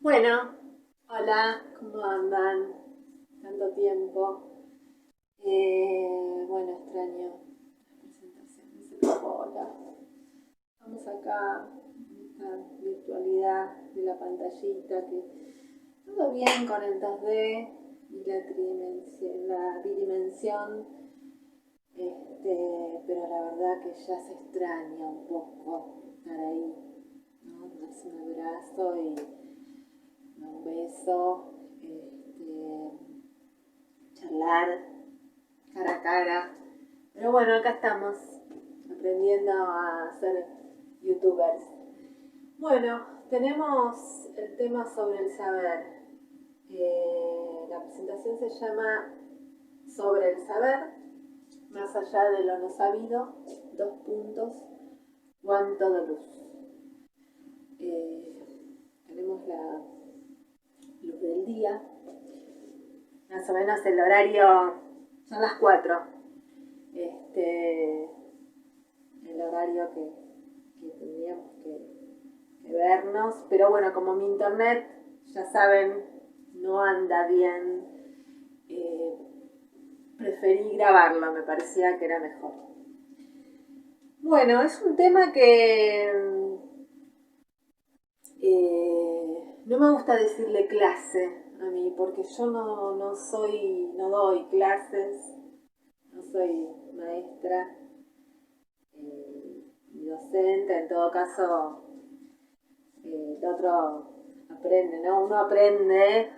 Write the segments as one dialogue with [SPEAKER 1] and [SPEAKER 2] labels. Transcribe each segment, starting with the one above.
[SPEAKER 1] Bueno, hola, ¿cómo andan? Tanto tiempo. Bueno, extraño las presentaciones en la bola. Estamos acá en esta virtualidad de la pantallita que todo bien con el 2D y la bidimensión, pero la verdad que ya se extraña un poco estar ahí, ¿no? Darse un abrazo y un beso, charlar cara a cara. Pero bueno, acá estamos aprendiendo a ser youtubers. Bueno, tenemos el tema sobre el saber. La presentación se llama Sobre el saber, más allá de lo no sabido, dos puntos, cuánto de luz. Tenemos la luz del día, más o menos el horario son las 4. El horario que tendríamos que vernos, pero bueno, como mi internet, ya saben, no anda bien, preferí grabarlo, me parecía que era mejor. Bueno, es un tema que no me gusta decirle clase a mí, porque yo no doy clases, no soy maestra ni docente. En todo caso, el otro aprende, ¿no? Uno aprende,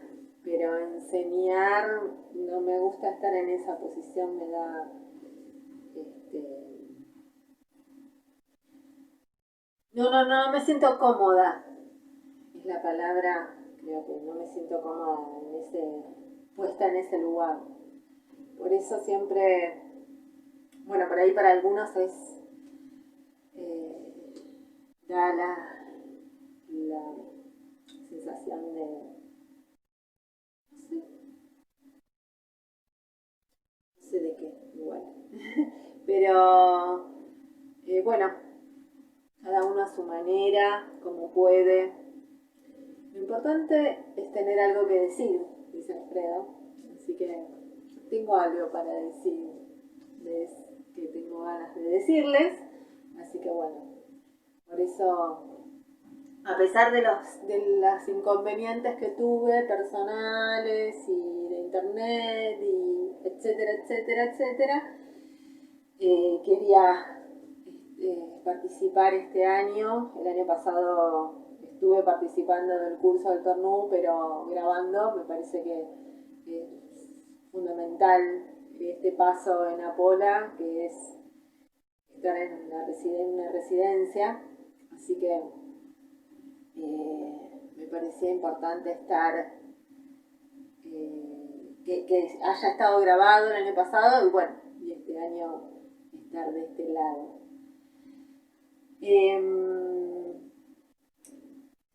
[SPEAKER 1] pero enseñar no me gusta estar en esa posición, me da no me siento cómoda, es la palabra. Creo que no me siento cómoda puesta en ese lugar. Por eso siempre, bueno, por ahí para algunos eh, da la sensación de, no sé de qué, igual. Pero bueno, cada uno a su manera, como puede. Lo importante es tener algo que decir, dice Alfredo. Así que tengo algo para decirles, que tengo ganas de decirles. Así que bueno, por eso, a pesar de los inconvenientes que tuve personales y de internet y etcétera, etcétera, etcétera, quería participar este año. El año pasado estuve participando del curso del Tornú, pero grabando. Me parece que es fundamental este paso en Apola, que es estar en una residencia. Así que me parecía importante que haya estado grabado el año pasado y bueno, y este año estar de este lado.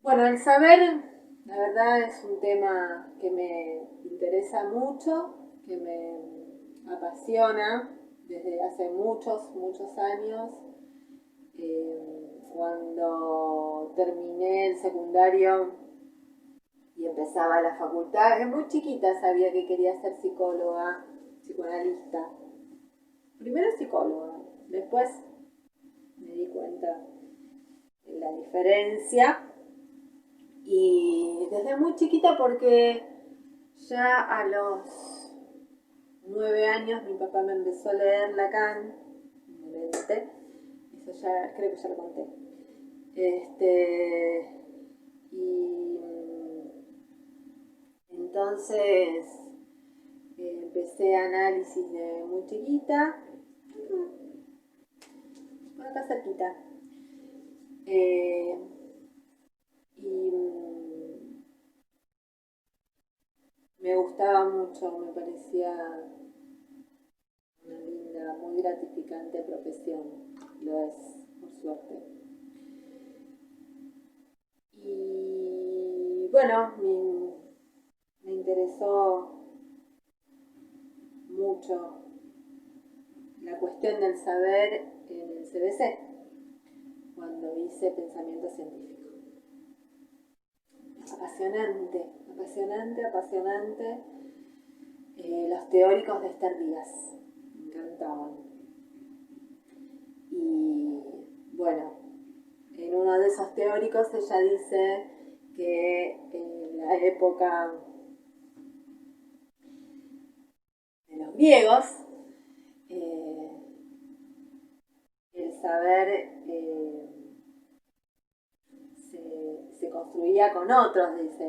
[SPEAKER 1] Bueno, el saber, la verdad, es un tema que me interesa mucho, que me apasiona desde hace muchos, muchos años. Cuando terminé el secundario y empezaba la facultad, desde muy chiquita sabía que quería ser psicóloga, psicoanalista. Primero psicóloga, después me di cuenta de la diferencia. Y desde muy chiquita, porque ya a los 9 años mi papá me empezó a leer Lacan, eso ya creo que ya lo conté. Y entonces empecé análisis de muy chiquita, por acá cerquita. Y me gustaba mucho, me parecía una linda, muy gratificante profesión. Lo es, por suerte. Y bueno, me interesó mucho la cuestión del saber en el CBC, cuando hice pensamiento científico. apasionante, apasionante, apasionante. Los teóricos de Esther Díaz, me encantaban. Y bueno, en uno de esos teóricos ella dice que en la época de los griegos, el saber se construía con otros, dice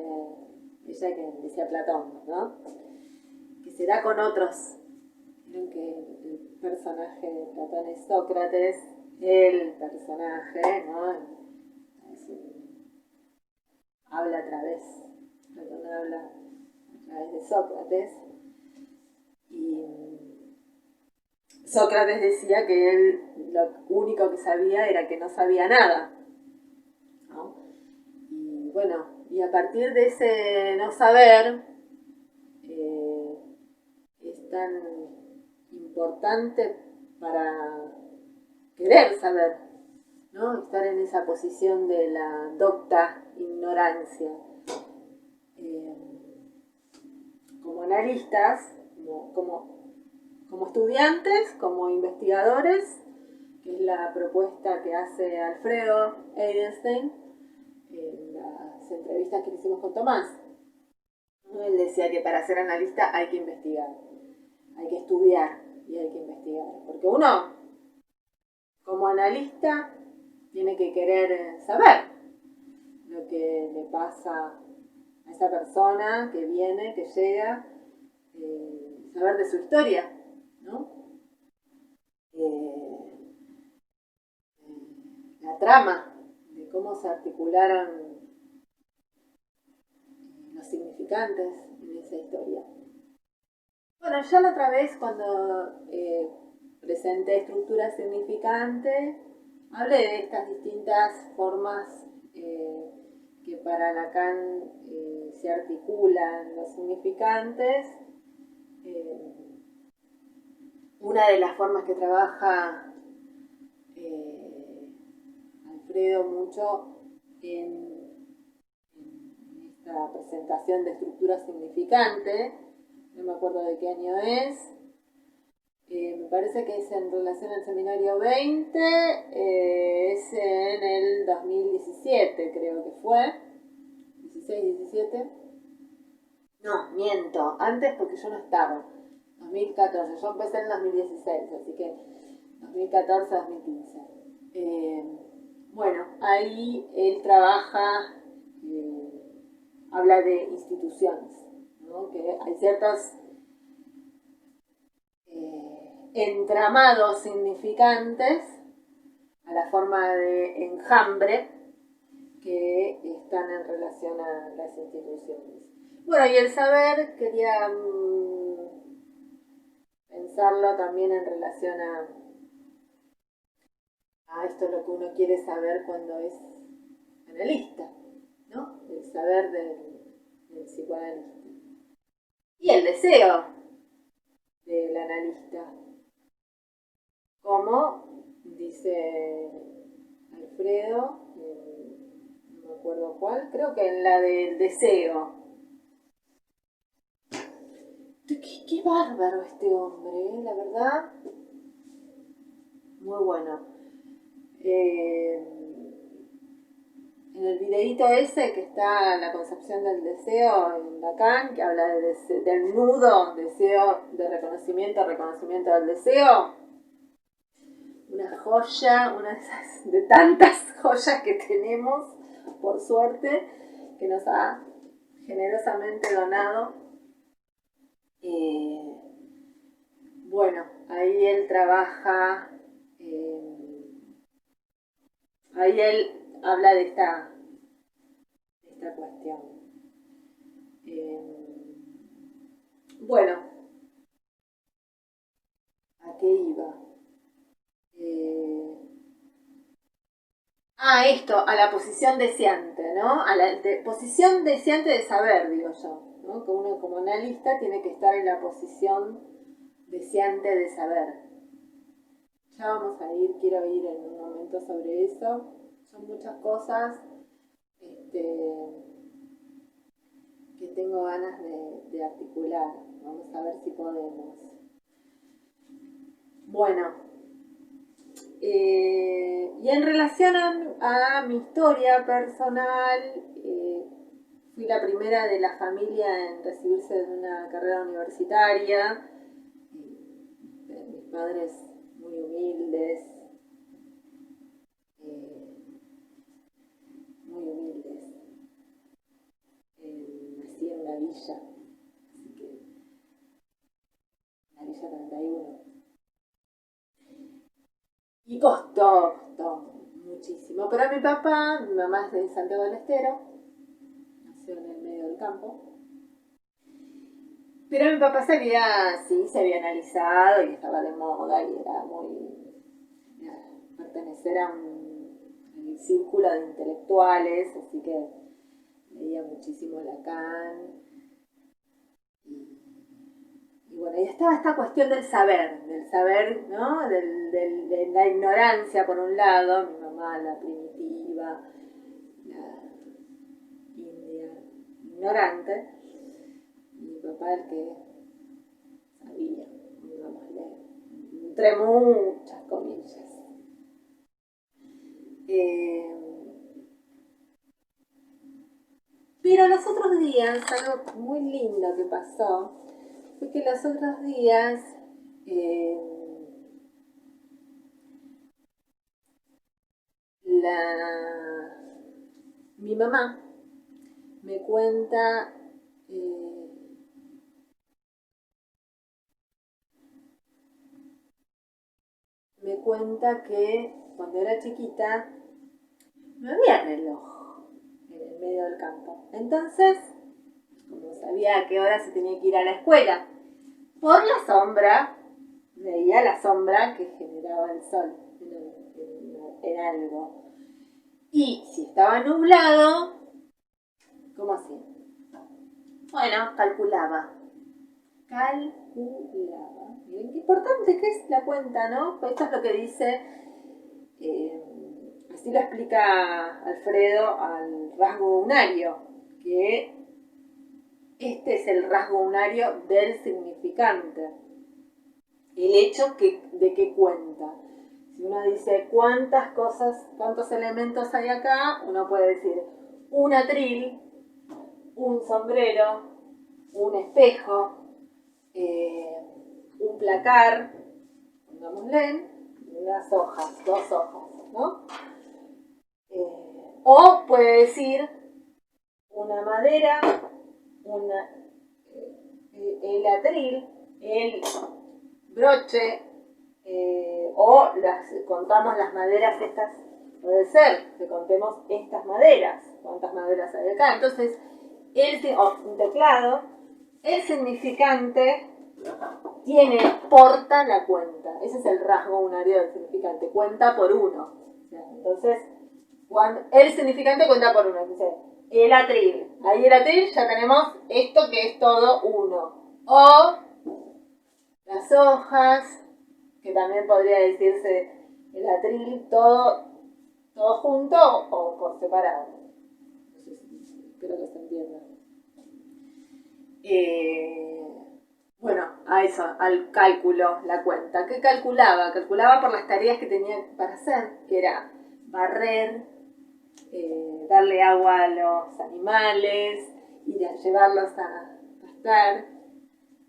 [SPEAKER 1] ella, que decía Platón, ¿no? Que se da con otros. Miren que el personaje de Platón es Sócrates, el personaje, ¿no? Habla a través, Platón habla a través de Sócrates, y Sócrates decía que él lo único que sabía era que no sabía nada, ¿no? Y bueno, y a partir de ese no saber, es tan importante para querer saber, ¿no? Estar en esa posición de la docta ignorancia. Como analistas, como estudiantes, como investigadores, que es la propuesta que hace Alfredo Eidenstein en las entrevistas que le hicimos con Tomás. Él decía que para ser analista hay que investigar, hay que estudiar y hay que investigar. Porque uno, como analista, tiene que querer saber lo que le pasa a esa persona que viene, que llega, saber de su historia, ¿no? La trama, de cómo se articularon los significantes en esa historia. Bueno, ya la otra vez cuando presenté estructura significante, hablé de estas distintas formas que para Lacan se articulan los significantes. Una de las formas que trabaja Alfredo mucho en esta presentación de estructura significante, no me acuerdo de qué año es, me parece que es en relación al seminario 20, es en el 2017 creo que fue, 16, 17, no, miento, antes porque yo no estaba, 2014, yo empecé en 2016, así que 2014, 2015. Bueno, ahí él trabaja, habla de instituciones, ¿no? Que hay ciertos entramados significantes a la forma de enjambre que están en relación a las instituciones. Bueno, y el saber quería pensarlo también en relación a esto es lo que uno quiere saber cuando es analista, ¿no? El saber del psicoanalista. Y el deseo del analista. Como dice Alfredo, no me acuerdo cuál, creo que en la del deseo. Qué bárbaro este hombre, la verdad. Muy bueno. En el videíto ese que está la concepción del deseo en Lacan, que habla del nudo, deseo de reconocimiento del deseo, una joya, una de tantas joyas que tenemos, por suerte, que nos ha generosamente donado. Bueno, ahí él trabaja, ahí él habla de esta cuestión. Bueno, ¿a qué iba? Esto, a la posición deseante, ¿no? A la posición deseante de saber, digo yo, ¿no? Que uno como analista tiene que estar en la posición deseante de saber. Ya vamos a ir, quiero ir en un momento sobre eso. Son muchas cosas. que tengo ganas de articular. Vamos a ver si podemos. Bueno, y en relación a mi historia personal, fui la primera de la familia en recibirse de una carrera universitaria. Mis padres muy humildes, muy humildes. Nací en una villa, así que la villa 31. Y costó muchísimo. Pero mi mamá es de Santiago del Estero, nació en el medio del campo. Pero mi papá se había analizado y estaba de moda y era pertenecer a un círculo de intelectuales, así que leía muchísimo Lacan. Y bueno, y estaba esta cuestión del saber, ¿no? De la ignorancia por un lado, mi mamá la primitiva, la india ignorante, y mi papá el que sabía, digámosle, entre muchas comillas. Pero los otros días, algo muy lindo que pasó, fue que los otros días mi mamá me cuenta que cuando era chiquita no había reloj en el medio del campo. Entonces, como sabía a qué hora se tenía que ir a la escuela, por la sombra, veía la sombra que generaba el sol en algo. Y si estaba nublado, ¿cómo hacía? Bueno, calculaba. Miren qué importante que es la cuenta, ¿no? Pues esto es lo que dice, así lo explica Alfredo al rasgo unario, que este es el rasgo unario del significante. El hecho de que cuenta. Si uno dice cuántos elementos hay acá, uno puede decir un atril, un sombrero, un espejo, un placar, pongámosle, unas hojas, 2 hojas, ¿no? O puede decir una madera, el atril, el broche, o contamos las maderas estas, puede ser que contemos estas maderas, cuántas maderas hay acá. Entonces, un teclado, el significante porta la cuenta. Ese es el rasgo unario del significante, cuenta por uno. Entonces, el significante cuenta por uno. Entonces, el atril. Ahí el atril ya tenemos esto que es todo uno. O las hojas, que también podría decirse el atril, todo junto o por separado. Espero que se entienda. Bueno, a eso, al cálculo, la cuenta. ¿Qué calculaba? Calculaba por las tareas que tenía para hacer, que era barrer, darle agua a los animales, ir a llevarlos a pastar.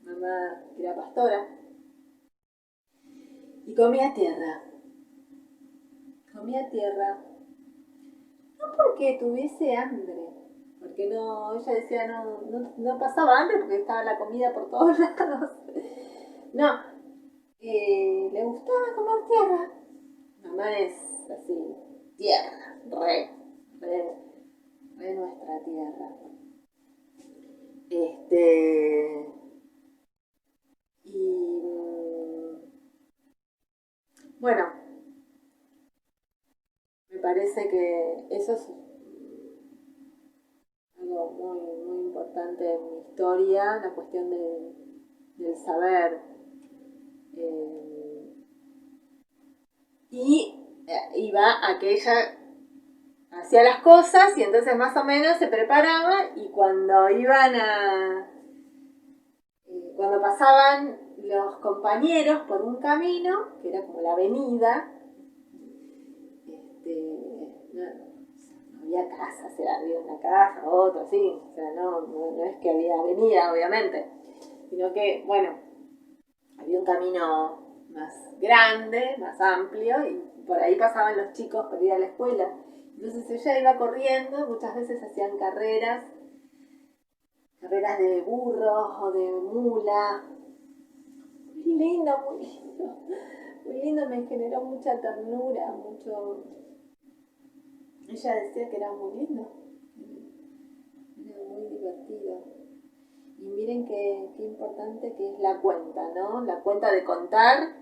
[SPEAKER 1] Mamá era pastora. Y comía tierra. No porque tuviese hambre, porque no, ella decía no pasaba hambre porque estaba la comida por todos lados. No, le gustaba comer tierra. Mamá es así, tierra, re nuestra tierra. Y bueno, me parece que eso es algo muy importante en mi historia, la cuestión del saber. Y va a que ella hacía las cosas y entonces más o menos se preparaba y cuando cuando pasaban los compañeros por un camino, que era como la avenida, no había casas, había una casa, otra, sí, o sea, no es que había avenida, obviamente, sino que, bueno, había un camino más grande, más amplio, y por ahí pasaban los chicos para ir a la escuela. Entonces ella iba corriendo, muchas veces hacían carreras de burros o de mula. Muy lindo, muy lindo. Muy lindo, me generó mucha ternura, mucho... Ella decía que era muy lindo, era muy divertido. Y miren qué importante que es la cuenta, ¿no? La cuenta de contar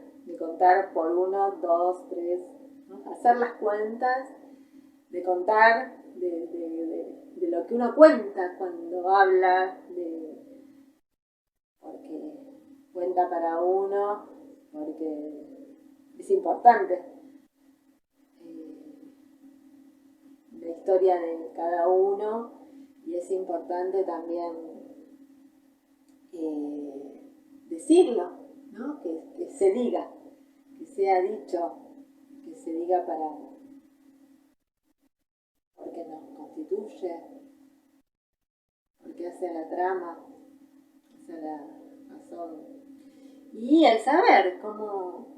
[SPEAKER 1] por 1, 2, 3, ¿no? Hacer las cuentas, de contar, de lo que uno cuenta cuando habla, porque cuenta para uno, porque es importante la historia de cada uno y es importante también decirlo, ¿no? Que se diga, que sea dicho, que se diga porque nos constituye, porque hace la trama, hace la razón. Y el saber, como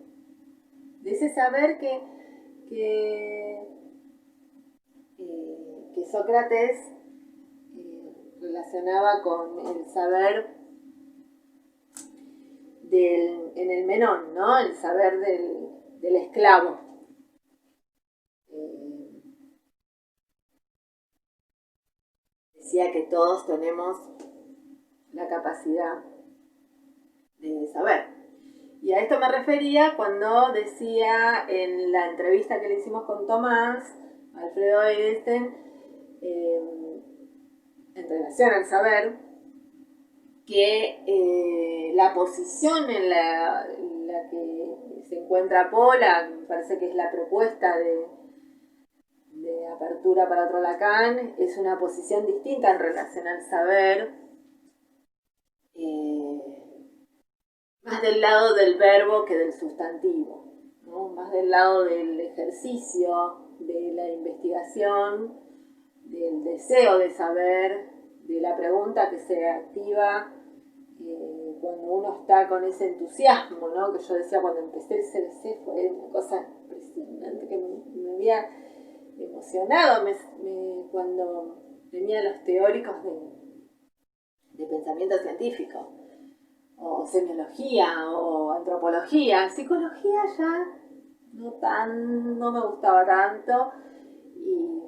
[SPEAKER 1] de ese saber que Sócrates relacionaba con el saber en el Menón, ¿no? El saber del esclavo. Decía que todos tenemos la capacidad de saber. Y a esto me refería cuando decía en la entrevista que le hicimos con Tomás, Alfredo Edelstein, en relación al saber, que la posición en la que se encuentra Pola, me parece que es la propuesta de apertura para otro Lacan, es una posición distinta en relación al saber, más del lado del verbo que del sustantivo, ¿no? Más del lado del ejercicio, de la investigación, del deseo de saber, de la pregunta que se activa cuando uno está con ese entusiasmo, ¿no? Que yo decía cuando empecé el CBC fue una cosa impresionante que me había emocionado cuando tenía los teóricos de pensamiento científico, o semiología, o antropología. Psicología ya no me gustaba tanto, y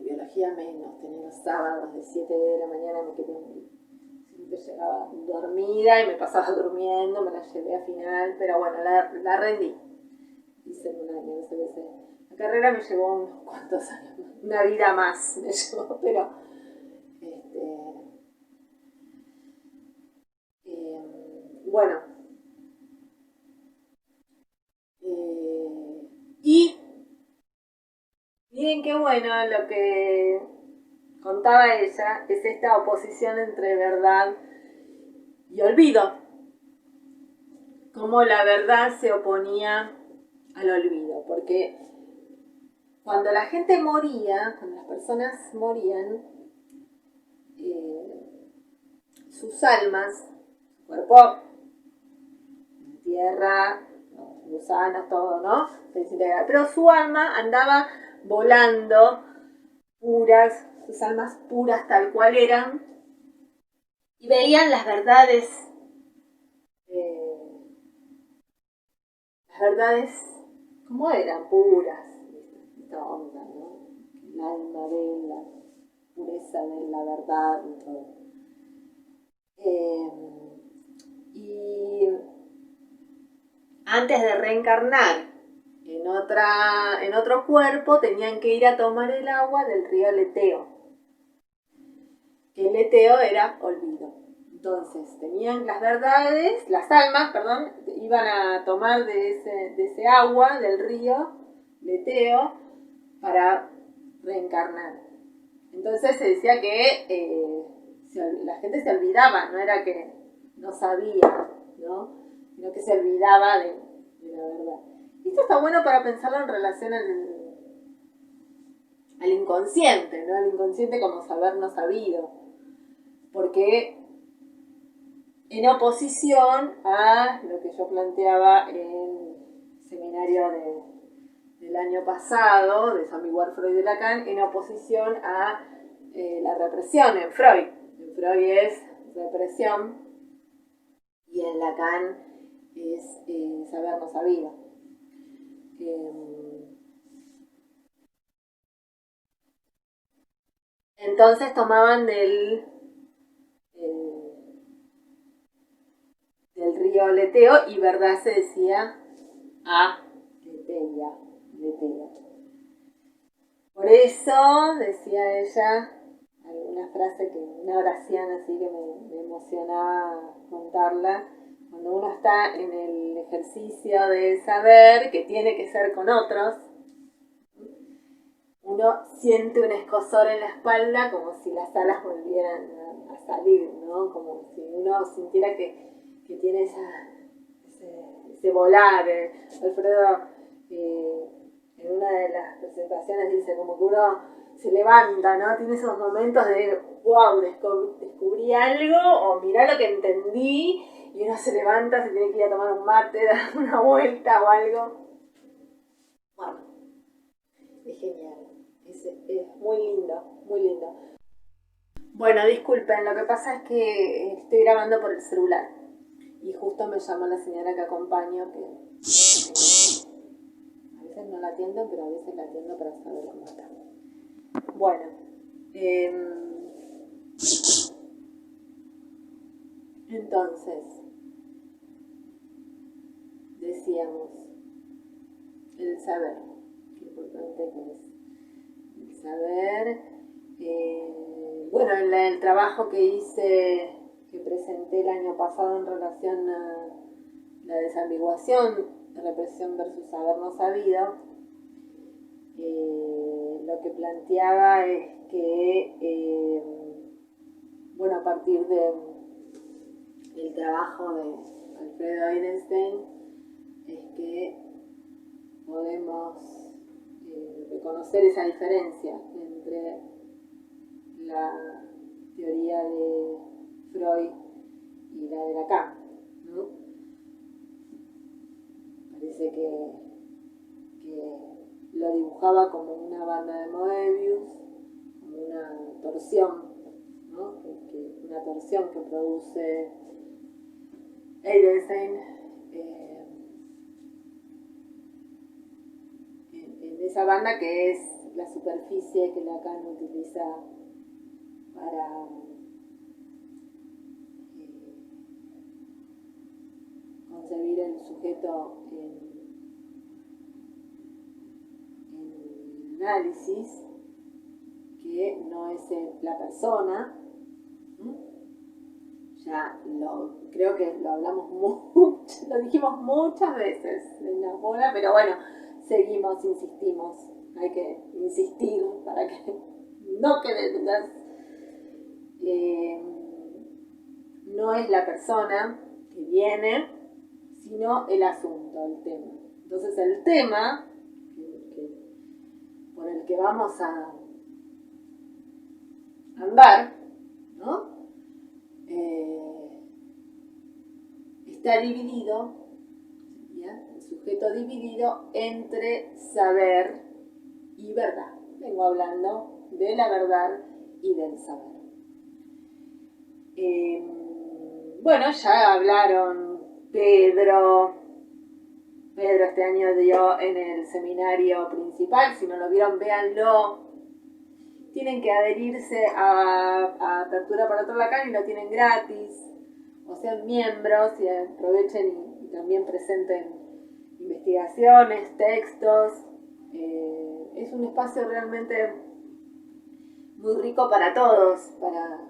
[SPEAKER 1] biología menos. Tenía los sábados de 7 de la mañana, siempre llegaba dormida y me pasaba durmiendo, me la llevé a final, pero bueno, la rendí. Hice un año, no sé qué sé. La carrera me llevó unos cuantos años, una vida más me llevó, pero bueno. Y miren qué bueno lo que contaba ella, es esta oposición entre verdad y olvido. Cómo la verdad se oponía al olvido, porque cuando la gente moría, cuando las personas morían, sus almas, su cuerpo, tierra, gusanos, todo, ¿no? Se desintegraba. Pero su alma andaba volando, puras, sus almas puras tal cual eran, y veían las verdades, como eran, puras, esta onda, ¿no? El alma de la pureza de la verdad y todo. Y antes de reencarnar en otro cuerpo, tenían que ir a tomar el agua del río Leteo. Que el Leteo era olvido. Entonces, tenían las almas, iban a tomar de ese agua del río Leteo, para reencarnar. Entonces se decía que la gente se olvidaba, no era que no sabía, ¿no? Sino que se olvidaba de la verdad. Y esto está bueno para pensarlo en relación al inconsciente, ¿no? El inconsciente como saber no sabido. Porque en oposición a lo que yo planteaba en el seminario del año pasado, de Samiguar, Freud y Lacan, en oposición a la represión en Freud. En Freud es represión y en Lacan es saber no sabido. Entonces tomaban del río Leteo y verdad se decía a Leteia. Por eso decía ella alguna frase, una oración así que me emocionaba contarla, cuando uno está en el ejercicio de saber que tiene que ser con otros, uno siente un escozor en la espalda como si las alas volvieran a salir, ¿no? Como si uno sintiera que tiene ese volar. Alfredo en una de las presentaciones dice como que uno se levanta, ¿no? Tiene esos momentos de wow, descubrí algo, o mirá lo que entendí, y uno se levanta, se tiene que ir a tomar un mate, dar una vuelta o algo. Bueno, es genial, es muy lindo, muy lindo. Bueno, disculpen, lo que pasa es que estoy grabando por el celular y justo me llamó la señora que acompaño, que a veces no la atiendo, pero a veces la atiendo para saber cómo está. Bueno, entonces, decíamos, el saber, qué importante que es el saber. Bueno, en el trabajo que hice, que presenté el año pasado en relación a la desambiguación, represión versus saber no sabido, lo que planteaba es que, bueno, a partir del trabajo de Alfredo Eidenstein, es que podemos reconocer esa diferencia entre la teoría de Freud y la de Lacan, ¿no? Parece que lo dibujaba como una banda de Moebius, como una torsión, ¿no? Una torsión que produce Eidenstein en esa banda, que es la superficie que Lacan utiliza para concebir el sujeto en análisis, que no es la persona. Ya creo que lo hablamos mucho, lo dijimos muchas veces en la bola, pero bueno, insistimos, hay que insistir para que no quede dudas. No es la persona que viene, sino el asunto, el tema. Entonces el tema por el que vamos a andar, ¿no? Está dividido, ¿ya? El sujeto dividido entre saber y verdad. Vengo hablando de la verdad y del saber. Bueno, ya hablaron Pedro este año dio en el seminario principal, si no lo vieron, véanlo. Tienen que adherirse a Apertura para otro Lacan y lo tienen gratis. O sean miembros y aprovechen y también presenten investigaciones, textos. Es un espacio realmente muy rico para todos, para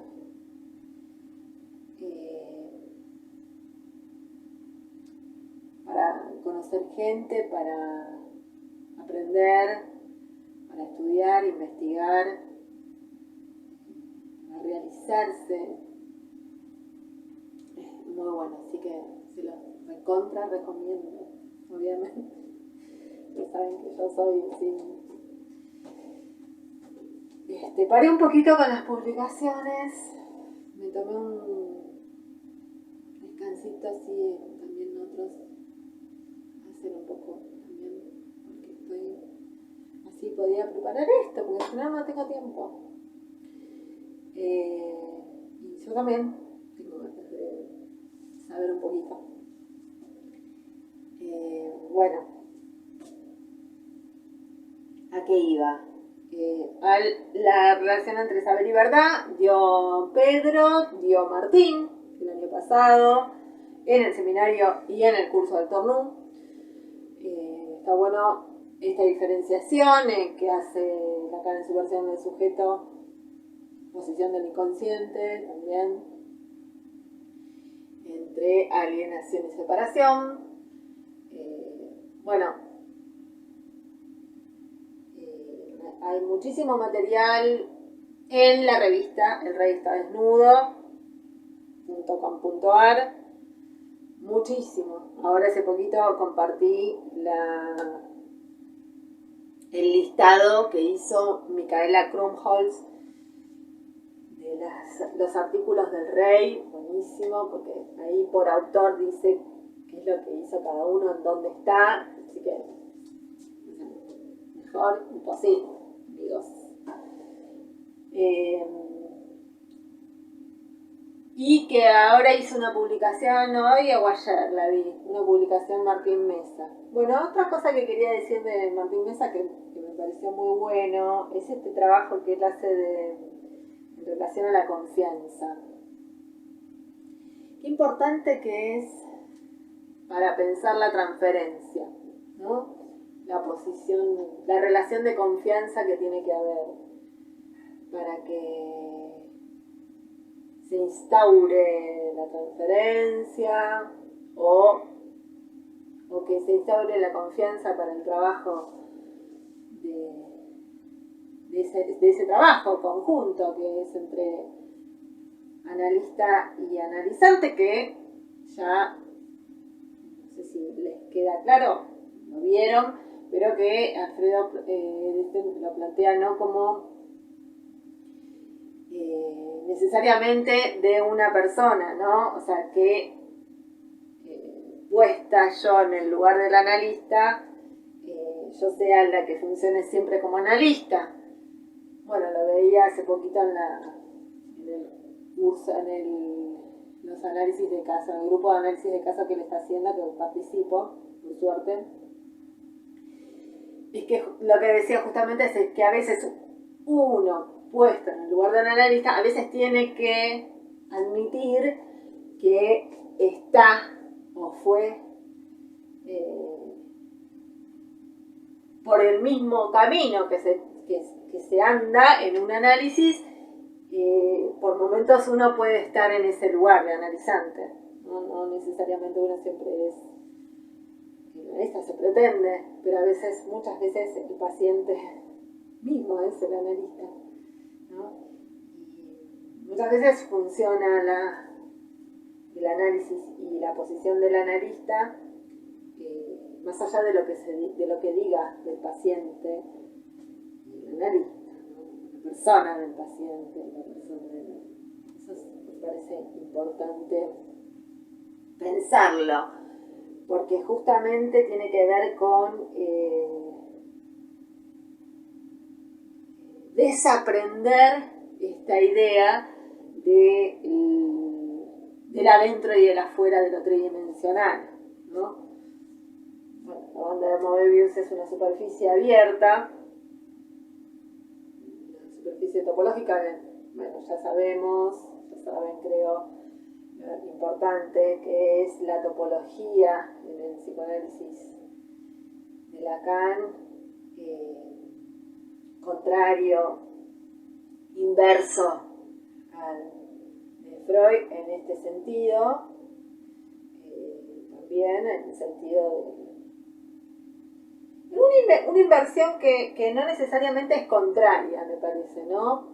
[SPEAKER 1] conocer gente, para aprender, para estudiar, investigar, a realizarse. Es muy bueno, así que se los recontra recomiendo, obviamente. Ya saben que yo soy así. Paré un poquito con las publicaciones, me tomé un descansito así, también otros, hacer un poco también, porque estoy así, podía preparar esto, porque si no, no tengo tiempo. Y yo también tengo ganas de saber un poquito. Bueno, ¿a qué iba? La relación entre saber y verdad dio Pedro, dio Martín el año pasado en el seminario y en el curso del Tornú. Está bueno esta diferenciación que hace Lacan en su versión del sujeto, posición del inconsciente también, entre alienación y separación. Bueno, hay muchísimo material en la revista El Rey está desnudo.com.ar, muchísimo. Ahora hace poquito compartí el listado que hizo Micaela Krumholtz de los artículos del Rey, buenísimo, porque ahí por autor dice qué es lo que hizo cada uno, en dónde está, así que mejor imposible, amigos. Y que ahora hizo una publicación hoy o ayer, la vi, una publicación Martín Mesa. Bueno, otra cosa que quería decir de Martín Mesa que me pareció muy bueno es este trabajo que él hace en relación a la confianza. Qué importante que es para pensar la transferencia, ¿no? La posición, la relación de confianza que tiene que haber para que se instaure la transferencia o que se instaure la confianza para el trabajo de ese trabajo conjunto que es entre analista y analizante, que ya no sé si les queda claro, lo vieron, pero que Alfredo lo plantea no como necesariamente de una persona, ¿no? O sea, que puesta yo en el lugar del analista, yo sea la que funcione siempre como analista. Bueno, lo veía hace poquito en el curso, los análisis de caso, en el grupo de análisis de caso que le está haciendo, que participo, por suerte. Es que lo que decía justamente es que a veces uno puesto en el lugar del analista, a veces tiene que admitir que está o fue por el mismo camino que se anda en un análisis. Por momentos uno puede estar en ese lugar de analizante, no necesariamente uno siempre es analista, se pretende, pero a veces, muchas veces el paciente mismo es el analista, ¿no? Y muchas veces funciona el análisis y la posición del analista más allá de lo que diga del paciente el analista, ¿no? La persona del paciente, la persona eso me parece importante pensarlo, porque justamente tiene que ver con desaprender esta idea del adentro y del afuera de lo tridimensional, ¿no? Bueno, la banda de Moebius es una superficie abierta, una superficie topológica que, bueno, ya saben, creo, lo importante que es la topología en el psicoanálisis de Lacan, contrario, inverso al de Freud en este sentido, también en el sentido Una inversión que no necesariamente es contraria, me parece, ¿no?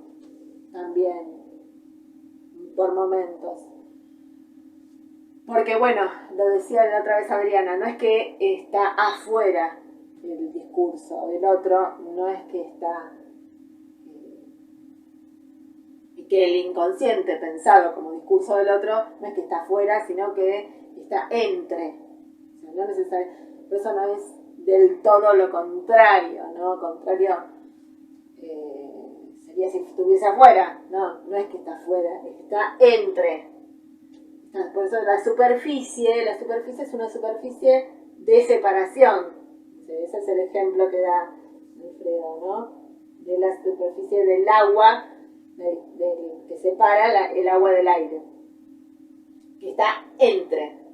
[SPEAKER 1] También, por momentos. Porque bueno, lo decía la otra vez Adriana, no es que está afuera el discurso del otro, no es que está que el inconsciente pensado como discurso del otro no es que está afuera, sino que está entre. O sea, no necesariamente, por eso no es del todo lo contrario, ¿no? Contrario sería si estuviese afuera. No, no es que está afuera, está entre. Por eso la superficie es una superficie de separación. Ese es el ejemplo que da Alfredo, ¿no? De la superficie del agua que separa el agua del aire, que está entre.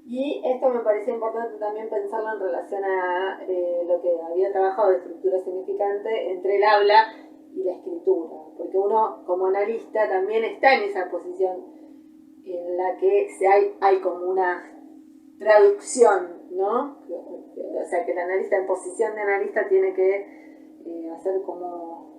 [SPEAKER 1] Y esto me parece importante también pensarlo en relación a lo que había trabajado de estructura significante entre el habla y la escritura, porque uno como analista también está en esa posición en la que hay como una traducción, ¿no? O sea, que el analista en posición de analista tiene que hacer como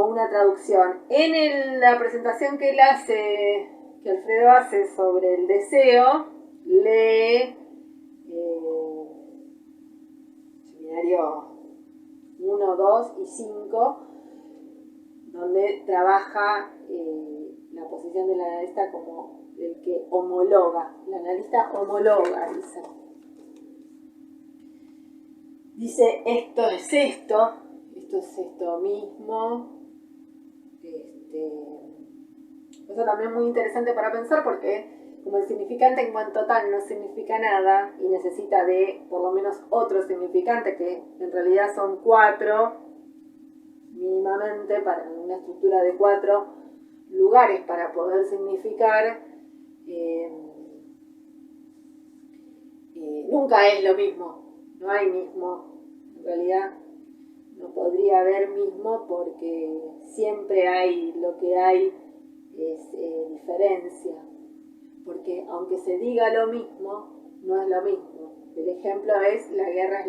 [SPEAKER 1] una traducción. En la presentación que él hace, que Alfredo hace sobre el deseo, lee seminario 1, 2 y 5, donde trabaja la posición del analista como el que homologa. El analista homologa, dice. Dice, esto es esto mismo. Eso también es muy interesante para pensar porque como el significante en cuanto tal no significa nada y necesita de por lo menos otro significante, que en realidad son 4 mínimamente, para una estructura de 4 lugares para poder significar, nunca es lo mismo, no hay mismo, en realidad no podría haber mismo porque siempre hay, lo que hay es diferencia, porque aunque se diga lo mismo, no es lo mismo. El ejemplo es la guerra,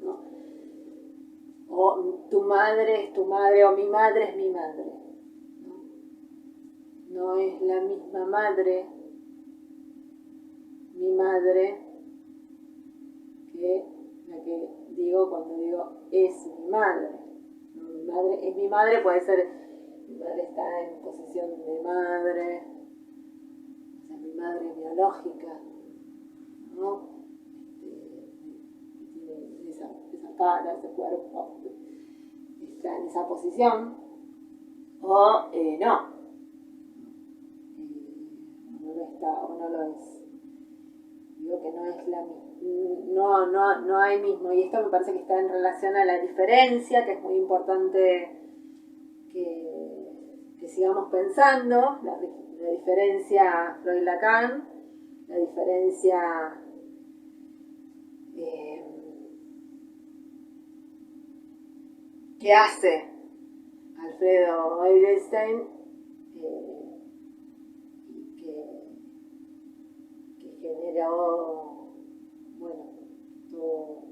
[SPEAKER 1] ¿no? O tu madre es tu madre, o mi madre es mi madre, ¿no? No es la misma madre, mi madre, que la que digo cuando digo es mi madre. ¿No? Mi madre es mi madre, puede ser, mi madre está en posición de madre, o sea, mi madre biológica, ¿no? Tiene esa cara, ese cuerpo, está en esa posición, o no está, o no lo es. Digo que no es la misma, no hay mismo, y esto me parece que está en relación a la diferencia, que es muy importante que sigamos pensando, la diferencia Freud-Lacan, la diferencia que hace Alfredo Eidelstein, que generó, bueno, todo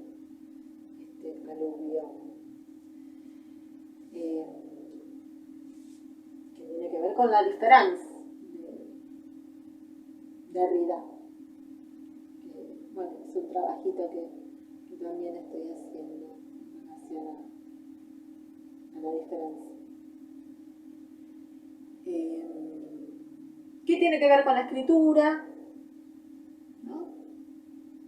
[SPEAKER 1] este aluvión, que tiene que ver con la diferencia de Derrida. Bueno, es un trabajito que también estoy haciendo en relación a la diferencia. ¿Qué tiene que ver con la escritura? ¿No?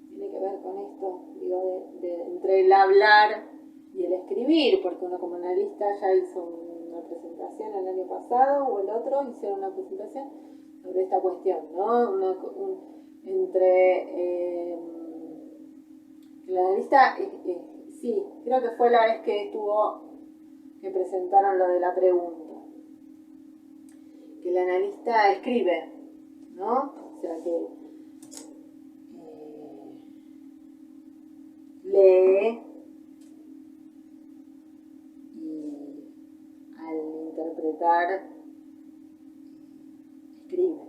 [SPEAKER 1] Tiene que ver con esto, digo, entre el hablar y el escribir, porque uno como analista ya hizo una presentación el año pasado, o el otro hicieron una presentación sobre esta cuestión, ¿no? Entre el analista, sí, creo que fue la vez que presentaron lo de la pregunta, que el analista escribe, ¿no? O sea que lee y al interpretar escribe.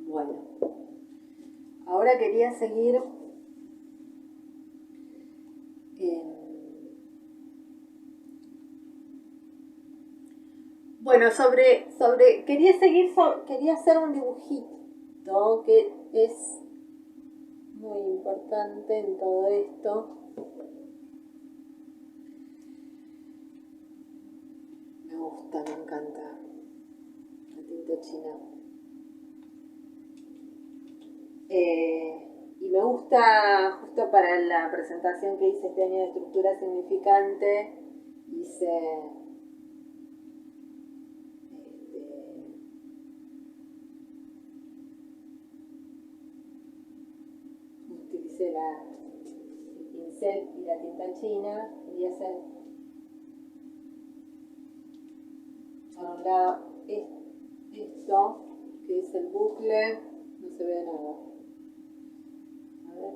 [SPEAKER 1] Bueno. ahora quería seguir bueno, quería hacer un dibujito que es muy importante en todo esto. Me gusta, me encanta la tinta china. Y me gusta, justo para la presentación que hice este año de estructura significante, utilicé el pincel y la tinta china. Quería hacer por un lado esto, que es el bucle. No se ve nada. A ver.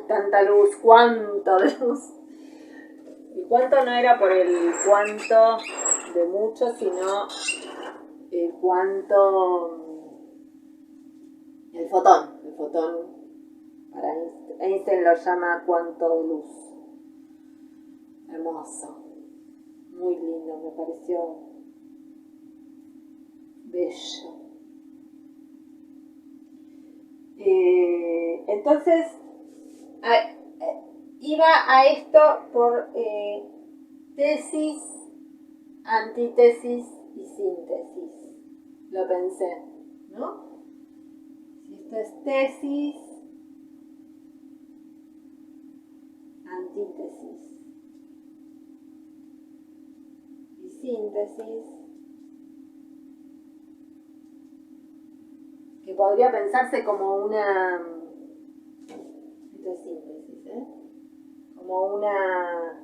[SPEAKER 1] Tanta luz, cuánto de luz. Y cuánto no era por el cuánto de mucho, sino el cuánto, el fotón, para Einstein lo llama cuánto de luz. Hermoso, muy lindo, me pareció bello. Entonces, iba a esto por tesis, antítesis y síntesis. Lo pensé, ¿no? Si esto es tesis, antítesis y síntesis, que podría pensarse como una... Esto es síntesis, como una...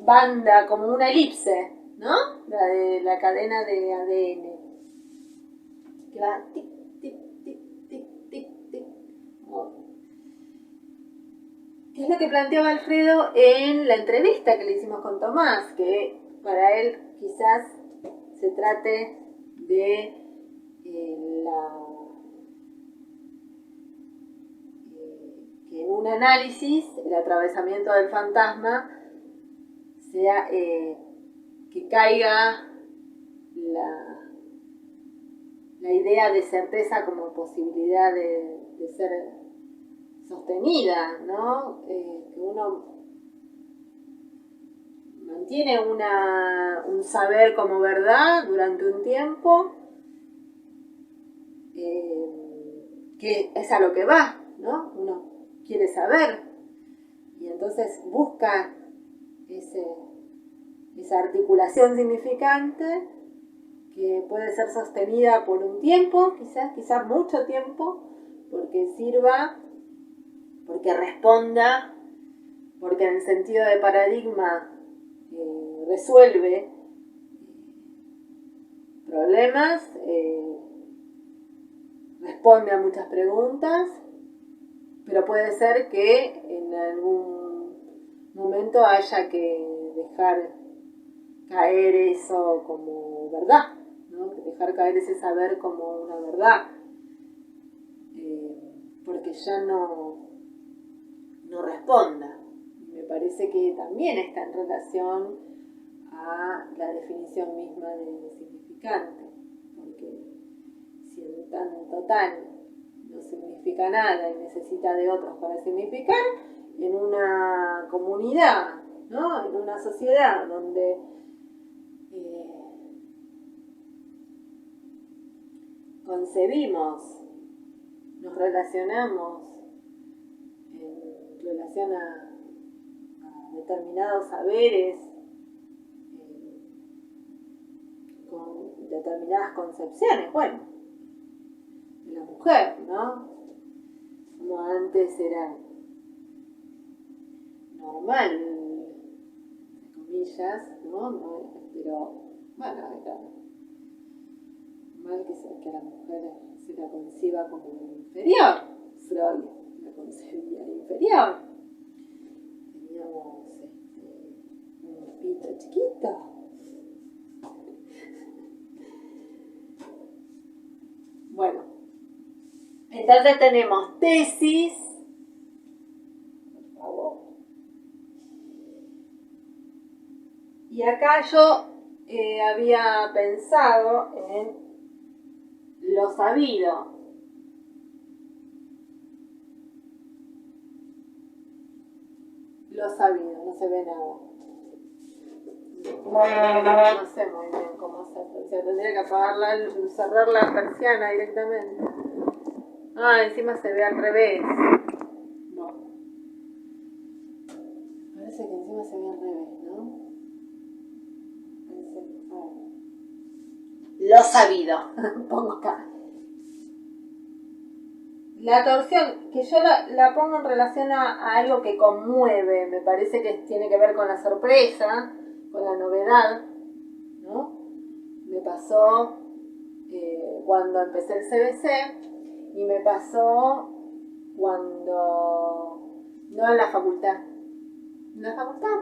[SPEAKER 1] banda, como una elipse, ¿no? La de la cadena de ADN. Que va tic, tic, tic, tic, tic, tic. ¿Qué es lo que planteaba Alfredo en la entrevista que le hicimos con Tomás? Que para él quizás se trate de que en un análisis el atravesamiento del fantasma sea que caiga la idea de certeza como posibilidad de ser sostenida, ¿no? Que uno mantiene un saber como verdad durante un tiempo, que es a lo que va, ¿no? Uno quiere saber y entonces busca esa articulación significante que puede ser sostenida por un tiempo, quizás mucho tiempo, porque sirva, porque responda, porque en el sentido de paradigma resuelve problemas, responde a muchas preguntas, pero puede ser que en algún momento haya que dejar caer eso como verdad, ¿no? Dejar caer ese saber como una verdad, porque ya no responda. Me parece que también está en relación a la definición misma de significante, porque si en tan total no significa nada y necesita de otros para significar, en una comunidad, ¿no? En una sociedad donde concebimos, nos relacionamos en relación a determinados saberes, con determinadas concepciones, bueno, de la mujer, ¿no? Como antes era normal, entre comillas, ¿no? Pero, bueno, era normal que a la mujer se la conciba como inferior. Freud la concebía inferior. Teníamos un pito chiquito. Bueno, entonces tenemos tesis, por favor. Y acá yo había pensado en lo sabido. Lo sabido, no se ve nada. No sé muy bien cómo hacerlo. O sea, tendría que apagarla, cerrar la persiana directamente. Ah, encima se ve al revés. No. Parece que encima se ve al revés, ¿no? Lo sabido. Pongo acá. La torsión, que yo la pongo en relación a algo que conmueve, me parece que tiene que ver con la sorpresa, con la novedad, ¿no? Me pasó cuando empecé el CBC y me pasó cuando, no en la facultad. En la facultad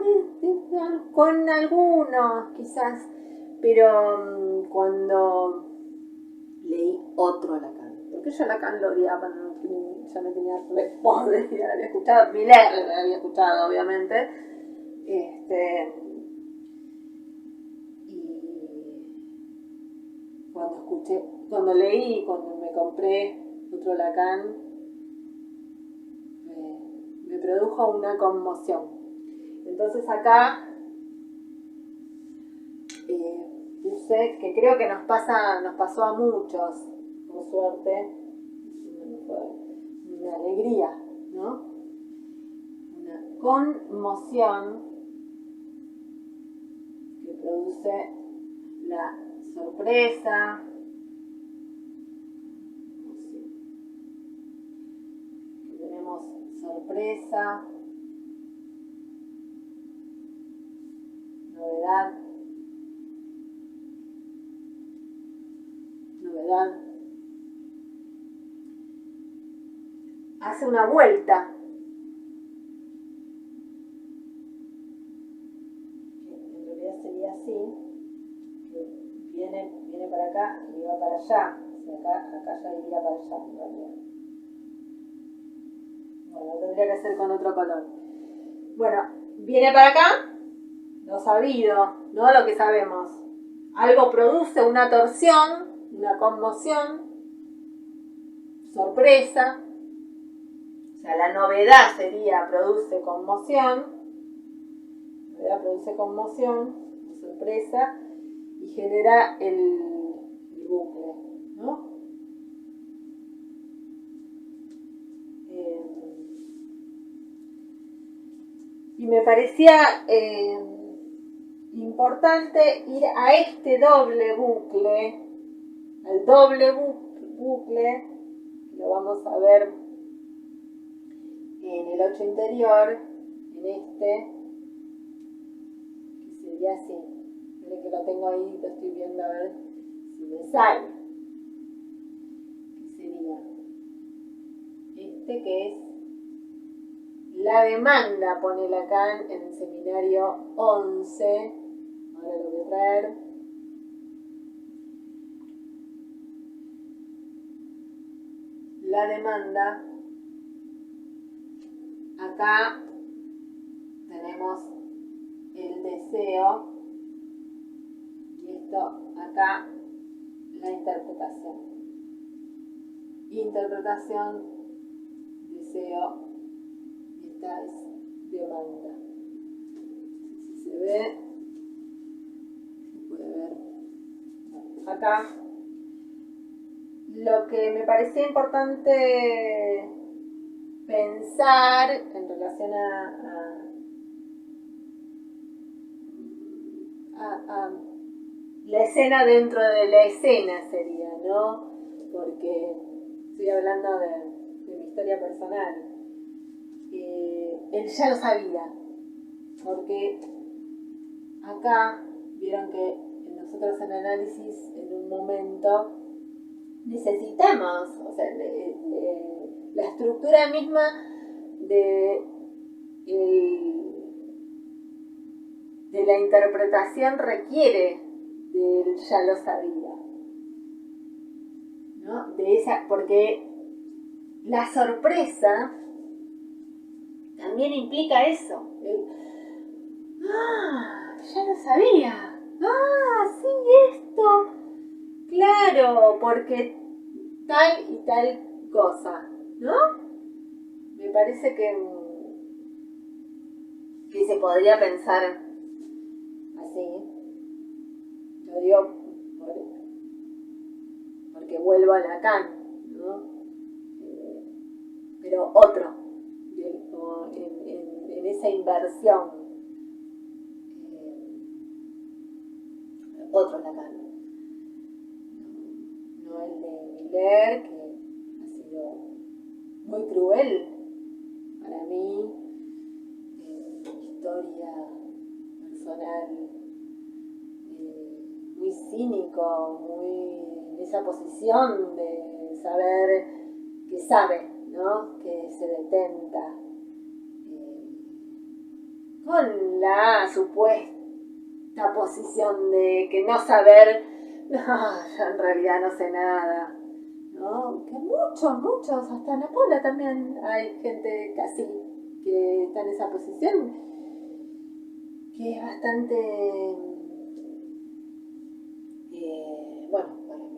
[SPEAKER 1] con algunos quizás, pero cuando leí otro Lacan. Porque yo Lacan lo odiaba, ya me tenía podrida, había escuchado, Miller lo había escuchado obviamente, y cuando leí, cuando me compré otro Lacan, me produjo una conmoción. Entonces acá puse que creo que nos pasó a muchos, por suerte, una alegría, ¿no? Una conmoción que produce la sorpresa, que tenemos sorpresa, novedad, hace una vuelta, que en realidad sería así, que viene para acá y va para allá, o sea, acá ya iría para allá en realidad. Bueno, tendría que ser con otro color. Bueno, viene para acá, lo sabido, ¿no? Lo que sabemos. Algo produce una torsión, una conmoción, sorpresa. O sea, la novedad sería produce conmoción, sorpresa, y genera el bucle, ¿no? Y me parecía importante ir a este doble bucle, al doble bucle, lo vamos a ver en el 8 interior, en este, que sería así. Miren que lo tengo ahí, lo estoy viendo a ver si me sale. ¿Qué sería? Este que es la demanda, pone Lacan en el seminario 11. Ahora lo voy a traer. La demanda. Acá tenemos el deseo y esto acá la interpretación. Interpretación, deseo, y esta es demanda. Si se ve, se puede ver acá. Lo que me parecía importante pensar en relación a la escena dentro de la escena sería, ¿no? Porque estoy hablando de mi historia personal. Él ya lo sabía, porque acá vieron que nosotros en análisis en un momento necesitamos, o sea, la estructura misma de de la interpretación requiere del ya lo sabía, ¿no? Porque la sorpresa también implica eso. Ya lo sabía. Sí, esto. Claro, porque tal y tal cosa, ¿no? Me parece que se podría pensar así. Lo digo porque vuelvo a Lacan, ¿no? Pero otro, en esa inversión, otro Lacan, no el de Miller, que ha sido muy cruel para mí, historia personal, muy cínico, muy en esa posición de saber que sabe, ¿no? Que se detenta, con la supuesta posición de que no saber, no, yo en realidad no sé nada, ¿no? Que muchos, hasta en la Pola también hay gente casi que está en esa posición, que es bastante, bueno, para mí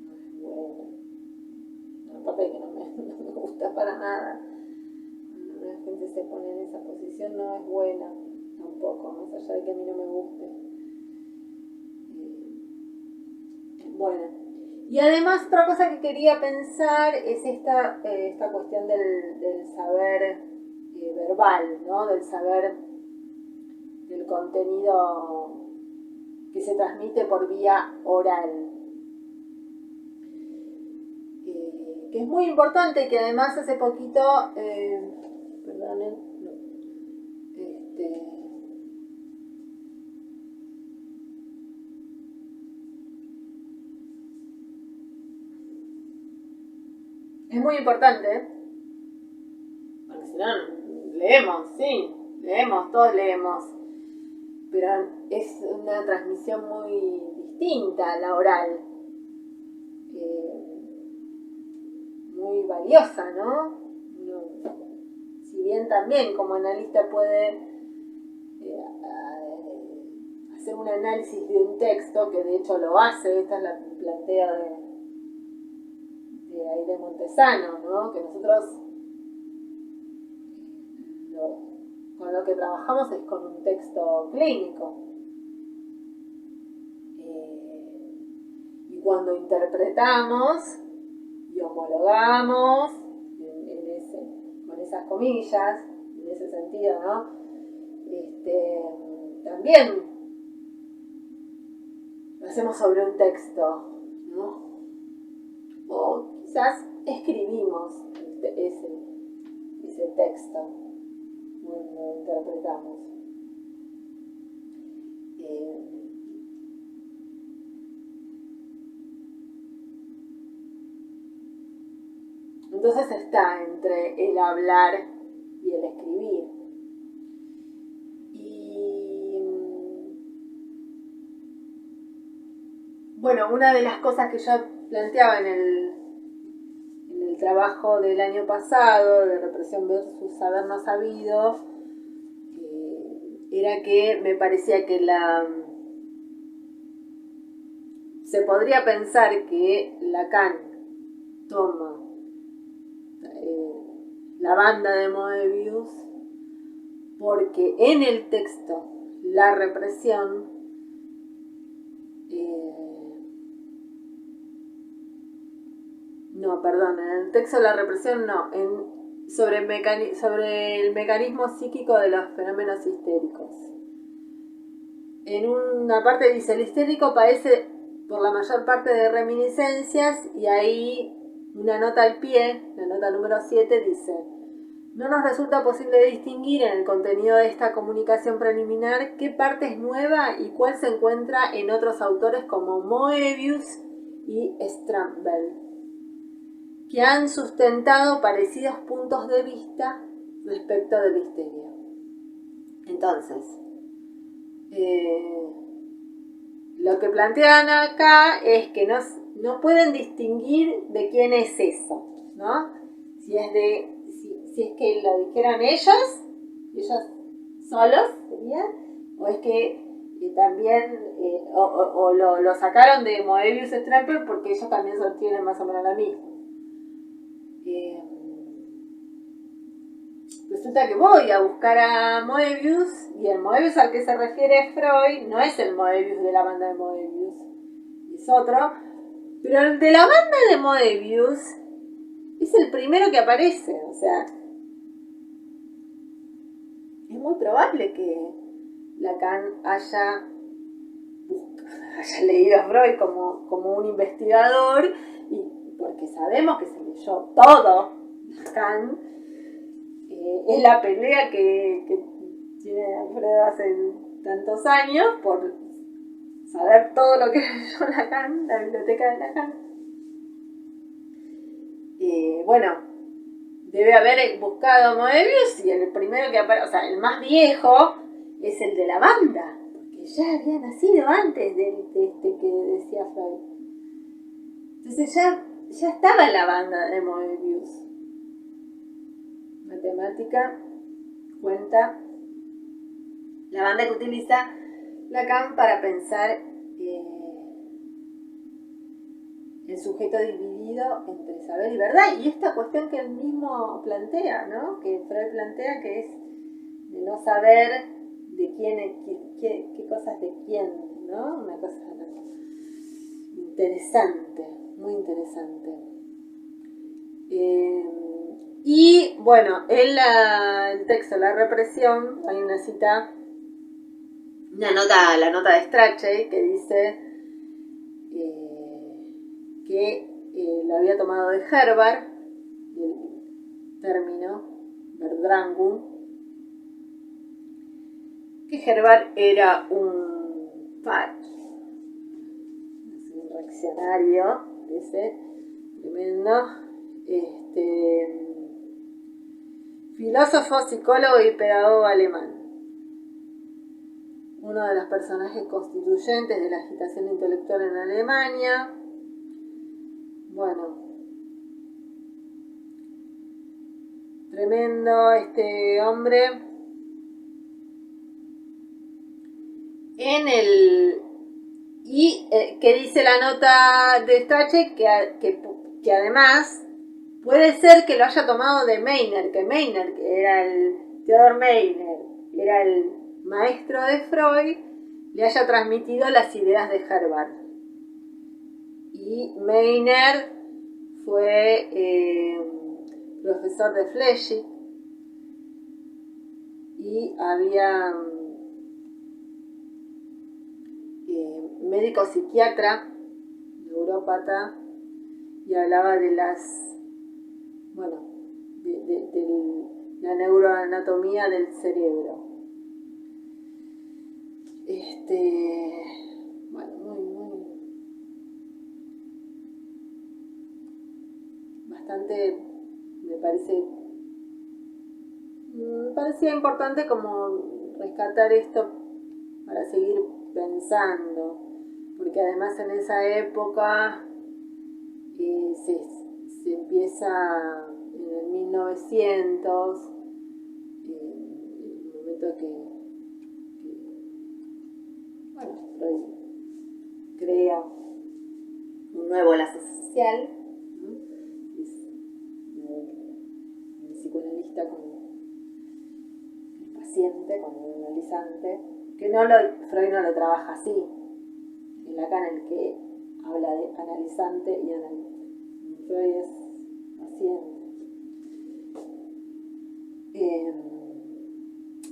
[SPEAKER 1] no es bueno. Aparte de que no me gusta para nada. Cuando la gente se pone en esa posición no es buena tampoco, más allá de que a mí no me guste. Bueno, y además otra cosa que quería pensar es esta cuestión del saber verbal, ¿no? Del saber del contenido que se transmite por vía oral. Que es muy importante y que además hace poquito, perdonen, no, es muy importante, porque si no, leemos, sí, leemos, todos leemos, pero es una transmisión muy distinta a la oral, muy valiosa, ¿no? Si bien también como analista puede hacer un análisis de un texto, que de hecho lo hace, esta es la plantea de Aire Montesano, ¿no? Que nosotros con lo que trabajamos es con un texto clínico. Y cuando interpretamos y homologamos, con esas comillas, en ese sentido, ¿no? También lo hacemos sobre un texto, ¿no? O quizás escribimos ese texto cuando lo interpretamos. Entonces está entre el hablar y el escribir. Y bueno, una de las cosas que yo planteaba en el trabajo del año pasado, de represión versus saber no sabido, era que me parecía que se podría pensar que Lacan toma la banda de Moebius porque en el texto la represión en el texto la represión no, sobre el mecanismo psíquico de los fenómenos histéricos. En una parte dice, el histérico padece por la mayor parte de reminiscencias, y ahí una nota al pie, la nota número 7, dice, no nos resulta posible distinguir en el contenido de esta comunicación preliminar qué parte es nueva y cuál se encuentra en otros autores como Moebius y Stramberg, que han sustentado parecidos puntos de vista respecto de la histeria. Entonces, lo que plantean acá es que no pueden distinguir de quién es eso, ¿no? Si es que lo dijeron ellos solos sería, o es que también, lo sacaron de Moebius Strapper porque ellos también sostienen más o menos lo mismo. Resulta que voy a buscar a Moebius, y el Moebius al que se refiere Freud no es el Moebius de la banda de Moebius, es otro, pero el de la banda de Moebius es el primero que aparece, o sea, es muy probable que Lacan haya leído a Freud como un investigador, y porque sabemos que se leyó todo Lacan. Es la pelea que tiene Alfredo hace tantos años por saber todo lo que leyó Lacan, la biblioteca de Lacan. Bueno, debe haber buscado a Moebius, y el primero que aparece, o sea, el más viejo, es el de la banda, porque ya había nacido antes de este que decía Freud. Entonces ya estaba en la banda de Moebius. Matemática cuenta la banda que utiliza Lacan para pensar el sujeto dividido entre saber y verdad, y esta cuestión que él mismo plantea, ¿no? Que Freud plantea, que es de no saber de quién, qué cosas de quién, ¿no? Una cosa interesante, muy interesante. Y bueno, en el texto La represión hay una cita, la nota de Strachey, que dice que lo había tomado de Herbart, el término Verdrangum, que Herbart era un reaccionario, ese tremendo, filósofo, psicólogo y pedagogo alemán. Uno de los personajes constituyentes de la agitación intelectual en Alemania. Bueno, tremendo este hombre. Que dice la nota de Strachey que además puede ser que lo haya tomado de Meiner, que era Theodor Meiner, era el maestro de Freud, le haya transmitido las ideas de Herbart. Y Meiner fue profesor de Flechsig, y había médico psiquiatra, neurópata, y hablaba de la neuroanatomía del cerebro. Bueno, bastante, me parecía importante como rescatar esto para seguir pensando, porque además en esa época se empieza en el 1900, el momento que Freud crea un nuevo lazo social, ¿no? Es el psicoanalista con el paciente, con el analizante, que Freud no lo trabaja así. Es Lacan el que habla de analizante y analista. Freud es paciente.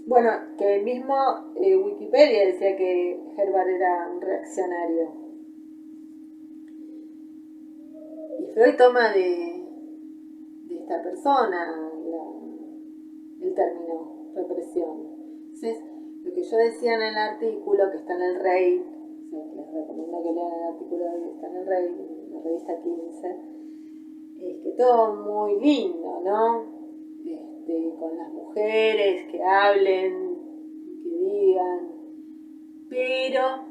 [SPEAKER 1] Bueno, que el mismo Wikipedia decía que Herbart era un reaccionario. Y Freud toma de esta persona el término represión. Entonces, lo que yo decía en el artículo, que está en el Rey, les recomiendo que lean el artículo que está en el Rey, en la revista 15, es que todo muy lindo, ¿no? Con las mujeres que hablen digan, pero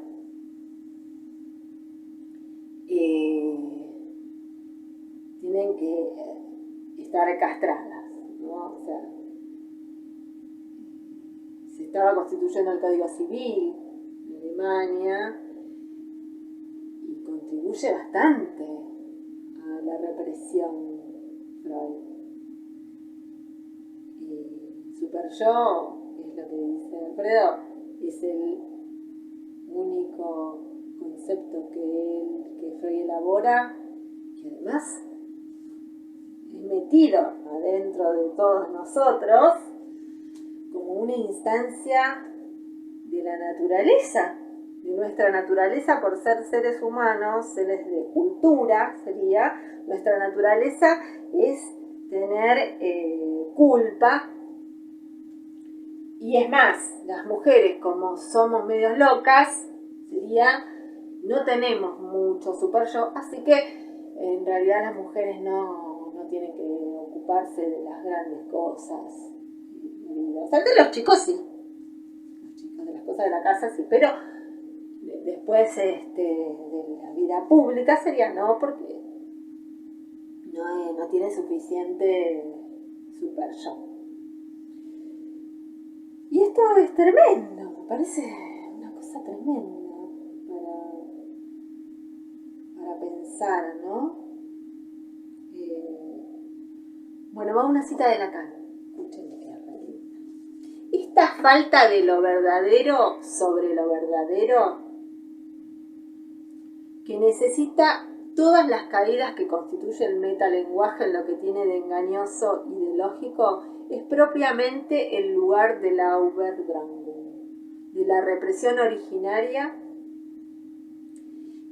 [SPEAKER 1] tienen que estar castradas, ¿no? O sea, se estaba constituyendo el Código Civil en Alemania y contribuye bastante a la represión Freud. Super-yo, es lo que dice Alfredo, es el único concepto que Freud elabora, que además es metido adentro de todos nosotros como una instancia de la naturaleza, de nuestra naturaleza por ser seres humanos, seres de cultura sería, nuestra naturaleza es tener culpa. Y es más, las mujeres, como somos medios locas, sería, no tenemos mucho super-yo, así que en realidad las mujeres no tienen que ocuparse de las grandes cosas. O sea, de los chicos sí, los chicos de las cosas de la casa sí, pero después de la vida pública sería no, porque no tiene suficiente super-yo. Y esto es tremendo, me parece una cosa tremenda para pensar, ¿no? Bueno, va una cita de Lacan. Escuchen qué linda. Esta falta de lo verdadero sobre lo verdadero, que necesita todas las caídas que constituye el metalenguaje en lo que tiene de engañoso y de lógico, es propiamente el lugar de la Überdrangung, de la represión originaria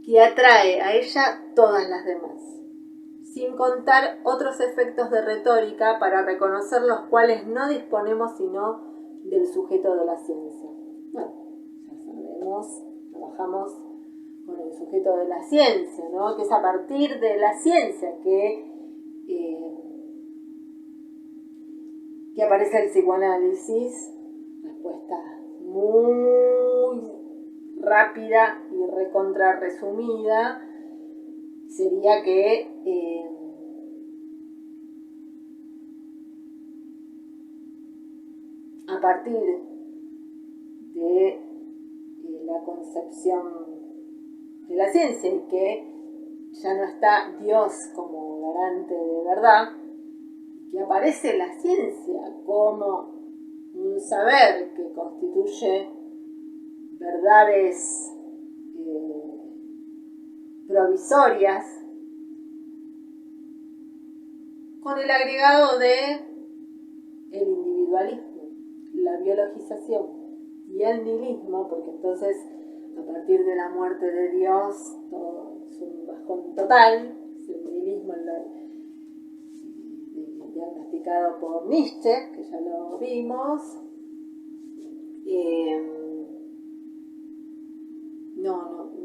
[SPEAKER 1] que atrae a ella todas las demás, sin contar otros efectos de retórica para reconocer los cuales no disponemos sino del sujeto de la ciencia. Bueno, ya sabemos, trabajamos con el sujeto de la ciencia, ¿no? Que es a partir de la ciencia que aparece el psicoanálisis, respuesta muy rápida y recontra resumida, sería que a partir de la concepción de la ciencia y que ya no está Dios como garante de verdad, que aparece la ciencia como un saber que constituye verdades provisorias, con el agregado de el individualismo, la biologización y el nihilismo, porque entonces a partir de la muerte de Dios todo es un bajón total, es el nihilismo diagnosticado por Nietzsche, que ya lo vimos.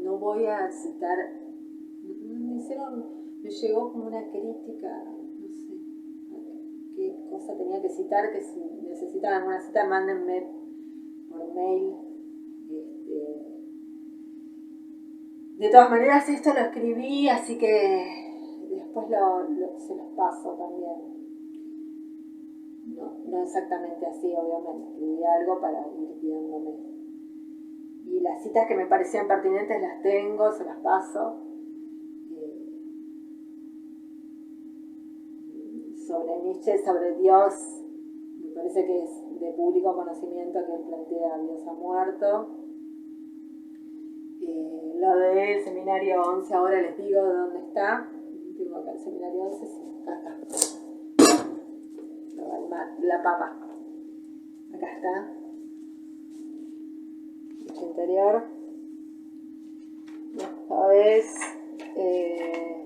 [SPEAKER 1] No voy a citar, me llegó como una crítica, no sé qué cosa tenía que citar, que si necesitan alguna cita mándenme por mail. De todas maneras esto lo escribí, así que después se los paso también. No exactamente así, obviamente, escribí algo para ir guiándome. Y las citas que me parecían pertinentes las tengo, se las paso. Sobre Nietzsche, sobre Dios, me parece que es de público conocimiento que él plantea a Dios ha muerto. Lo del seminario 11, ahora les digo de dónde está. Tengo acá el seminario 11, sí, acá está. La papa. Acá está. El interior. Esta vez. Este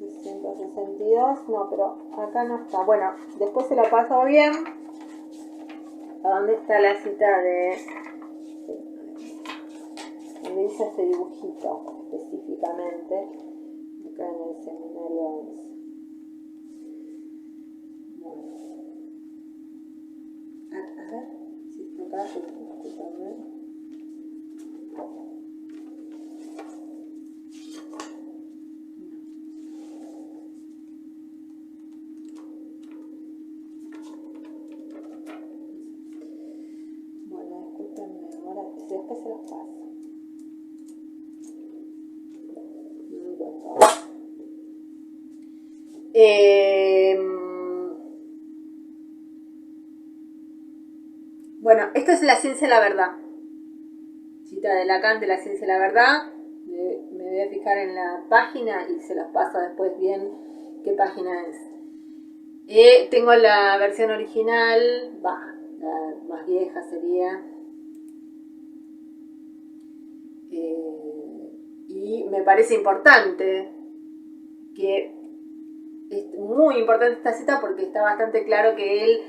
[SPEAKER 1] es 162. No, pero acá no está. Bueno, después se la paso bien. ¿A dónde está la cita de.? Donde dice este dibujito específicamente. Acá en el seminario 11. a ver si está acá, discúlpame. Bueno, discúlpenme, ahora después se los paso. No encuentro ahora. Bueno, esto es la ciencia de la verdad. Cita de Lacan de la ciencia de la verdad. Me voy a fijar en la página y se los paso después bien qué página es. Tengo la versión original, la más vieja sería. Y me parece importante es muy importante esta cita porque está bastante claro que él,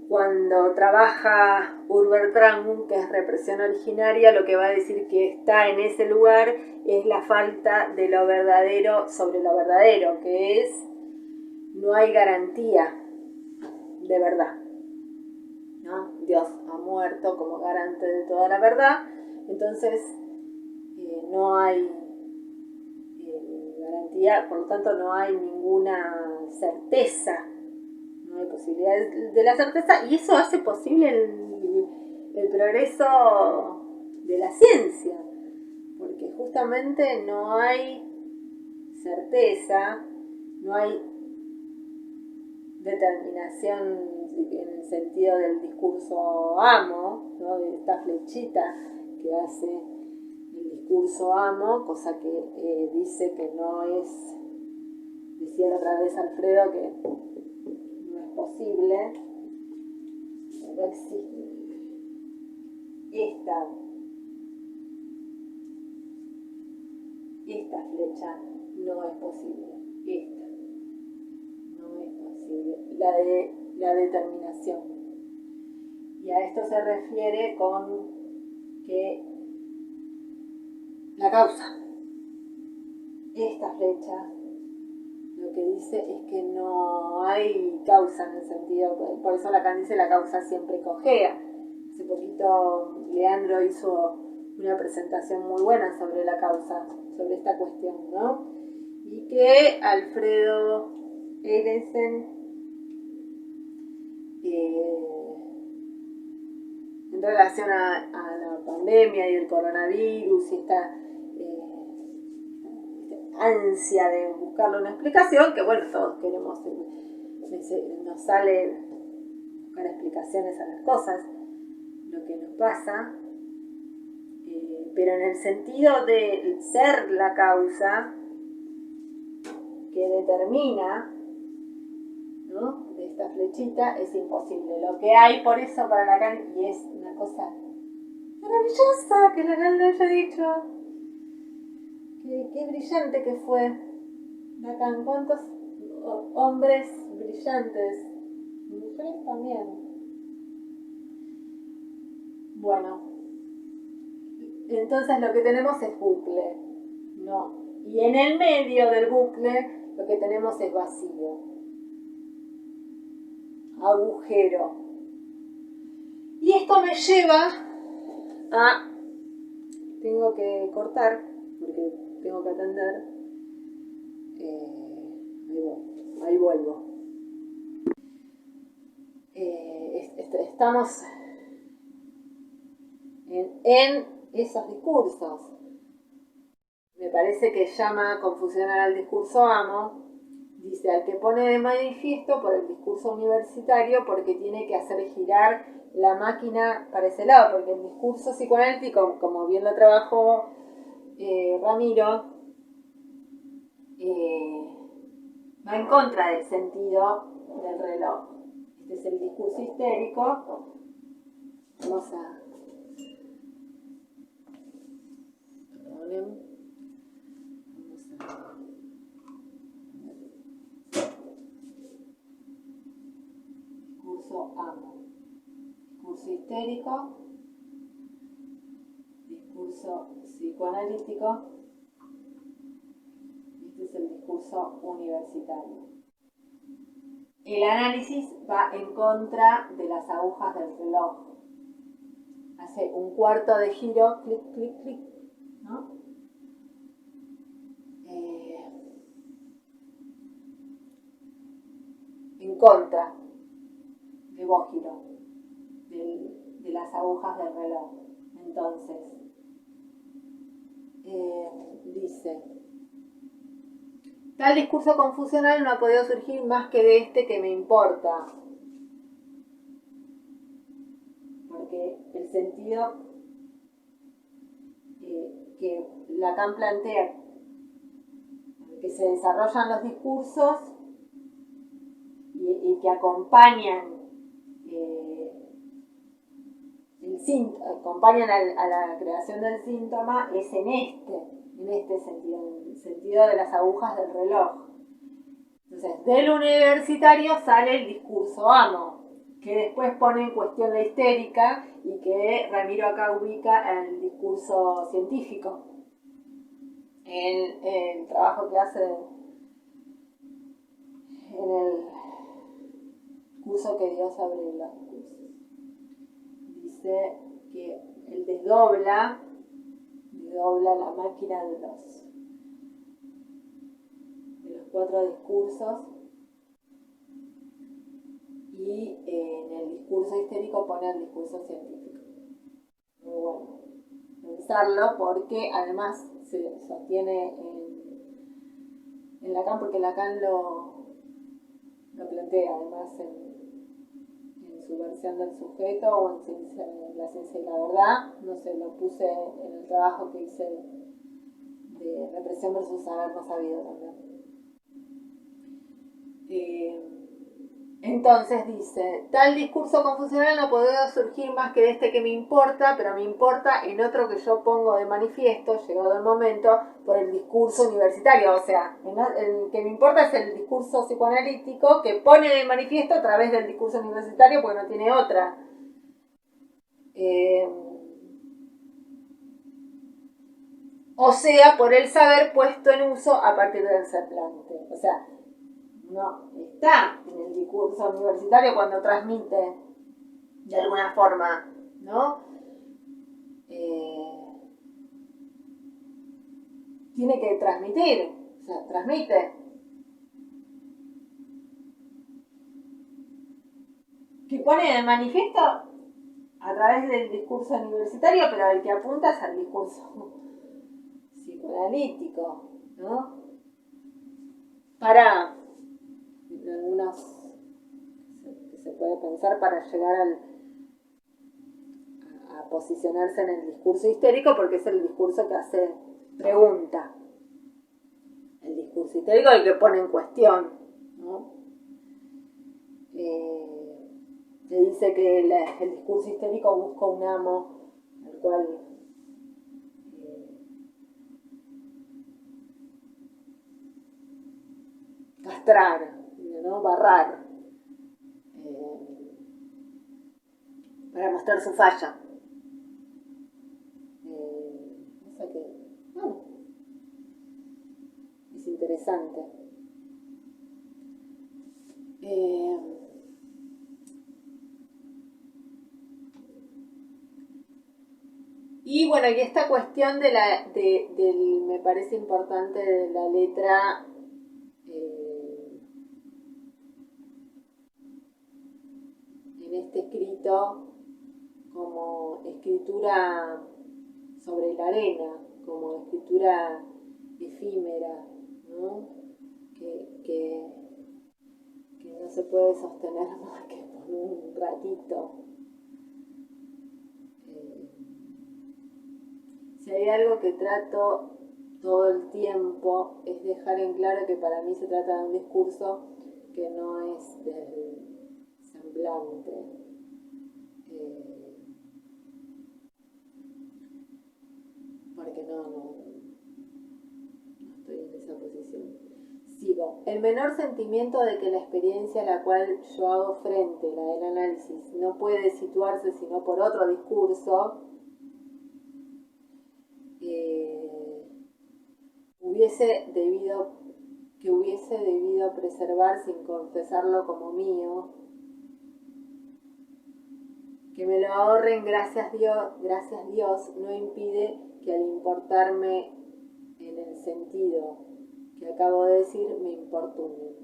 [SPEAKER 1] cuando trabaja Urbertrang, que es represión originaria, lo que va a decir que está en ese lugar es la falta de lo verdadero sobre lo verdadero, que es no hay garantía de verdad, ¿no? Dios ha muerto como garante de toda la verdad, entonces no hay garantía, por lo tanto no hay ninguna certeza, no hay posibilidad de la certeza, y eso hace posible el progreso de la ciencia, porque justamente no hay certeza, no hay determinación en el sentido del discurso amo, ¿no? De esta flechita que hace el discurso amo, cosa que dice que no es, decía la otra vez Alfredo, que no es posible, no existe esta flecha, no es posible, esta no es posible, la determinación. Y a esto se refiere con que la causa, esta flecha, lo que dice es que no hay causa en el sentido, por eso Lacan dice la causa siempre cojea. Hace poquito Leandro hizo una presentación muy buena sobre la causa, sobre esta cuestión, ¿no? Y que Alfredo Eilensen, en relación a la pandemia y el coronavirus y esta ansia de buscarle una explicación, que bueno, todos queremos, nos sale buscar explicaciones a las cosas, lo que nos pasa, pero en el sentido de ser la causa que determina, ¿no?, de esta flechita, es imposible. Lo que hay por eso para Lacan, y es una cosa maravillosa que Lacan lo haya dicho, qué brillante que fue Lacan, cuántos hombres brillantes, mujeres también. Bueno, entonces lo que tenemos es bucle, ¿no? Y en el medio del bucle lo que tenemos es vacío, agujero. Y esto me lleva a... Tengo que cortar, porque tengo que atender. Ahí vuelvo. Estamos en esos discursos. Me parece que llama confusionar al discurso amo. Dice, al que pone de manifiesto por el discurso universitario, porque tiene que hacer girar la máquina para ese lado, porque el discurso psicoanalítico, como bien lo trabajó Ramiro, va en contra del sentido del reloj. Este es el discurso histérico. Vamos a... Discurso amo. Discurso histérico. Discurso psicoanalítico. Este es el discurso universitario. el análisis va en contra de las agujas del reloj. Hace un cuarto de giro, clic, clic, clic, ¿no? En contra de vos giro, de las agujas del reloj. Entonces, dice, tal discurso confusional no ha podido surgir más que de este que me importa. Porque el sentido que Lacan plantea, que se desarrollan los discursos y que acompañan acompañan a la creación del síntoma, es en este sentido, en el sentido de las agujas del reloj. Entonces, del universitario sale el discurso amo, que después pone en cuestión la histérica y que Ramiro acá ubica en el discurso científico, en el trabajo que hace en el curso que dio sobre los discursos. Dice que él desdobla la máquina de los 4 discursos y en el discurso histérico pone el discurso científico. Muy bueno pensarlo, porque además se sostiene en Lacan, porque Lacan lo plantea además en su versión del sujeto o en la ciencia y la verdad. No sé, lo puse en el trabajo que hice de represión versus saber no sabido también. Entonces dice, tal discurso confusional no puede surgir más que de este que me importa, pero me importa en otro que yo pongo de manifiesto, llegado el momento, por el discurso universitario. O sea, el que me importa es el discurso psicoanalítico que pone de manifiesto a través del discurso universitario, porque no tiene otra. O sea, por el saber puesto en uso a partir del semblante. O sea, no está en el discurso universitario cuando transmite de alguna forma, ¿no? Tiene que transmitir, o sea, transmite. Que pone de manifiesto a través del discurso universitario, pero el que apunta es al discurso psicoanalítico, ¿no? Para algunos que se puede pensar para llegar a posicionarse en el discurso histérico, porque es el discurso que hace pregunta. El discurso histérico es el que pone en cuestión, ¿no? Se dice que el discurso histérico busca un amo al cual castrar, ¿no? Barrar, para mostrar su falla. O sea que, bueno, es interesante. Y bueno, y esta cuestión me parece importante de la letra en este escrito como escritura sobre la arena, como escritura efímera, ¿no? Que no se puede sostener más que por un ratito. Si hay algo que trato todo el tiempo es dejar en claro que para mí se trata de un discurso que no es del semblante. Porque no estoy en esa posición. Sigo. El menor sentimiento de que la experiencia a la cual yo hago frente, la del análisis, no puede situarse sino por otro discurso, hubiese debido que hubiese debido preservar sin confesarlo como mío, que me lo ahorren, gracias Dios, no impide que al importarme en el sentido que acabo de decir, me importunen.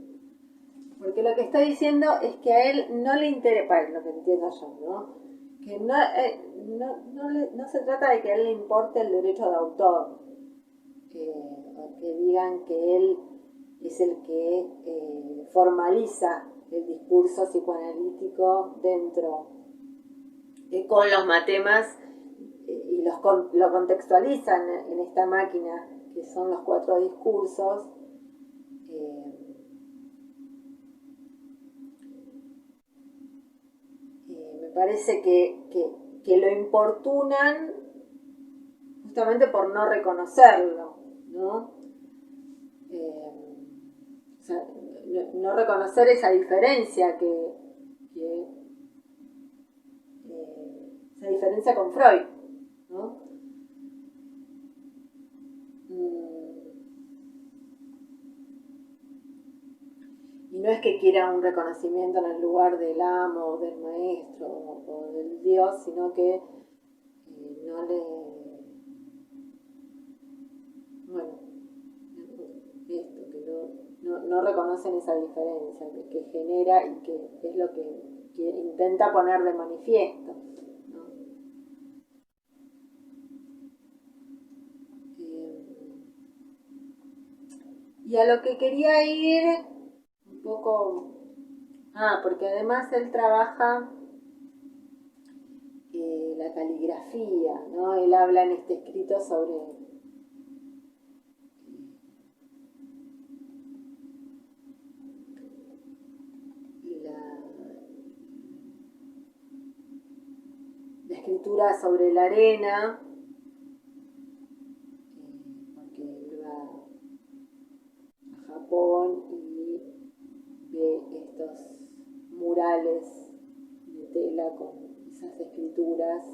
[SPEAKER 1] Porque lo que está diciendo es que a él no le interesa, lo que entiendo yo, ¿no? Que no se trata de que a él le importe el derecho de autor, o que digan que él es el que formaliza el discurso psicoanalítico dentro, con los matemas, y lo contextualizan en esta máquina que son los 4 discursos. Me parece que lo importunan justamente por no reconocerlo, ¿no? O sea, no reconocer esa diferencia esa diferencia con Freud, ¿no? Y no es que quiera un reconocimiento en el lugar del amo o del maestro o del Dios, sino que no le... Bueno, esto, que no reconocen esa diferencia que genera y que es lo que intenta poner de manifiesto, ¿no? Y a lo que quería ir un poco... porque además él trabaja la caligrafía, ¿no? Él habla en este escrito sobre la escritura sobre la arena, porque él va a Japón y ve estos murales de tela con esas escrituras,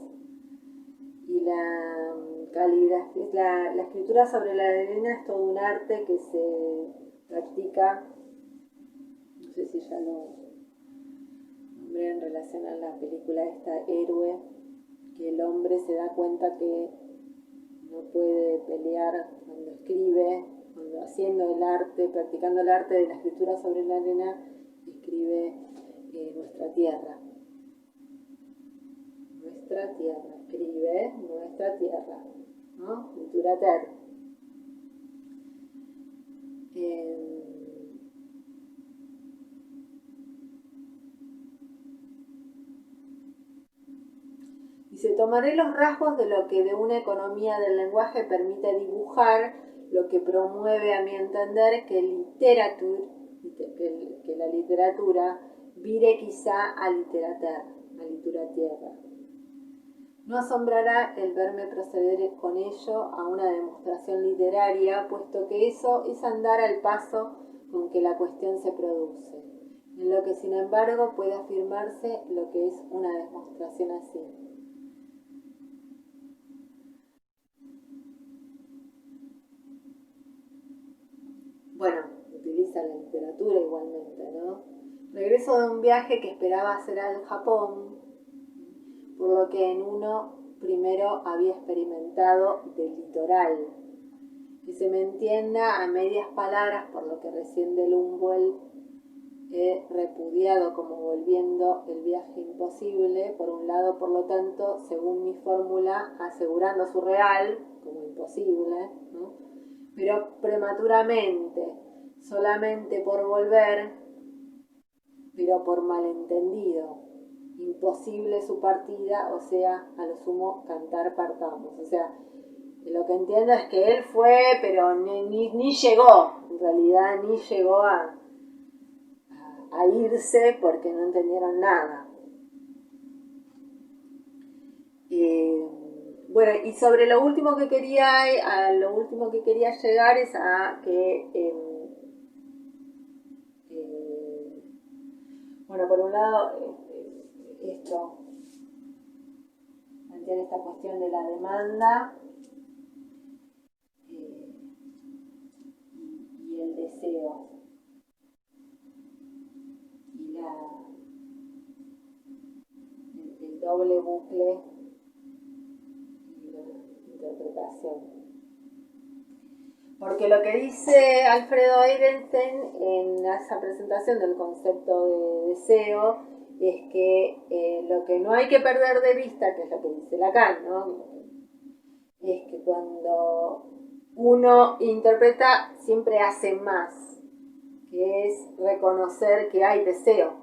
[SPEAKER 1] y la caligrafía, la escritura sobre la arena es todo un arte que se practica, no sé si ya lo nombré en relación a la película esta Héroe, que el hombre se da cuenta que no puede pelear cuando escribe, cuando haciendo el arte, practicando el arte de la escritura sobre la arena, escribe nuestra tierra. Nuestra tierra, escribe nuestra tierra, ¿no? Literatura terra. Dice, tomaré los rasgos de lo que de una economía del lenguaje permite dibujar, lo que promueve a mi entender que la literatura vire quizá a literatura tierra. No asombrará el verme proceder con ello a una demostración literaria, puesto que eso es andar al paso con que la cuestión se produce, en lo que sin embargo puede afirmarse lo que es una demostración así. Bueno, utiliza la literatura igualmente, ¿no? Regreso de un viaje que esperaba hacer al Japón, por lo que en uno primero había experimentado del litoral. Que se me entienda a medias palabras, por lo que recién del Humboldt he repudiado como volviendo el viaje imposible, por un lado, por lo tanto, según mi fórmula, asegurando su real como imposible, ¿no? Pero prematuramente, solamente por volver, pero por malentendido, imposible su partida, o sea, a lo sumo cantar partamos. O sea, lo que entiendo es que él fue, pero ni llegó, en realidad ni llegó a irse porque no entendieron nada. Bueno, y sobre lo último que quería llegar es a que bueno, por un lado esto plantear esta cuestión de la demanda y el deseos y el doble bucle y la interpretación. Porque lo que dice Alfredo Eisenstein en esa presentación del concepto de deseo es que lo que no hay que perder de vista, que es lo que dice Lacan, ¿no? Es que cuando uno interpreta siempre hace más, que es reconocer que hay deseo,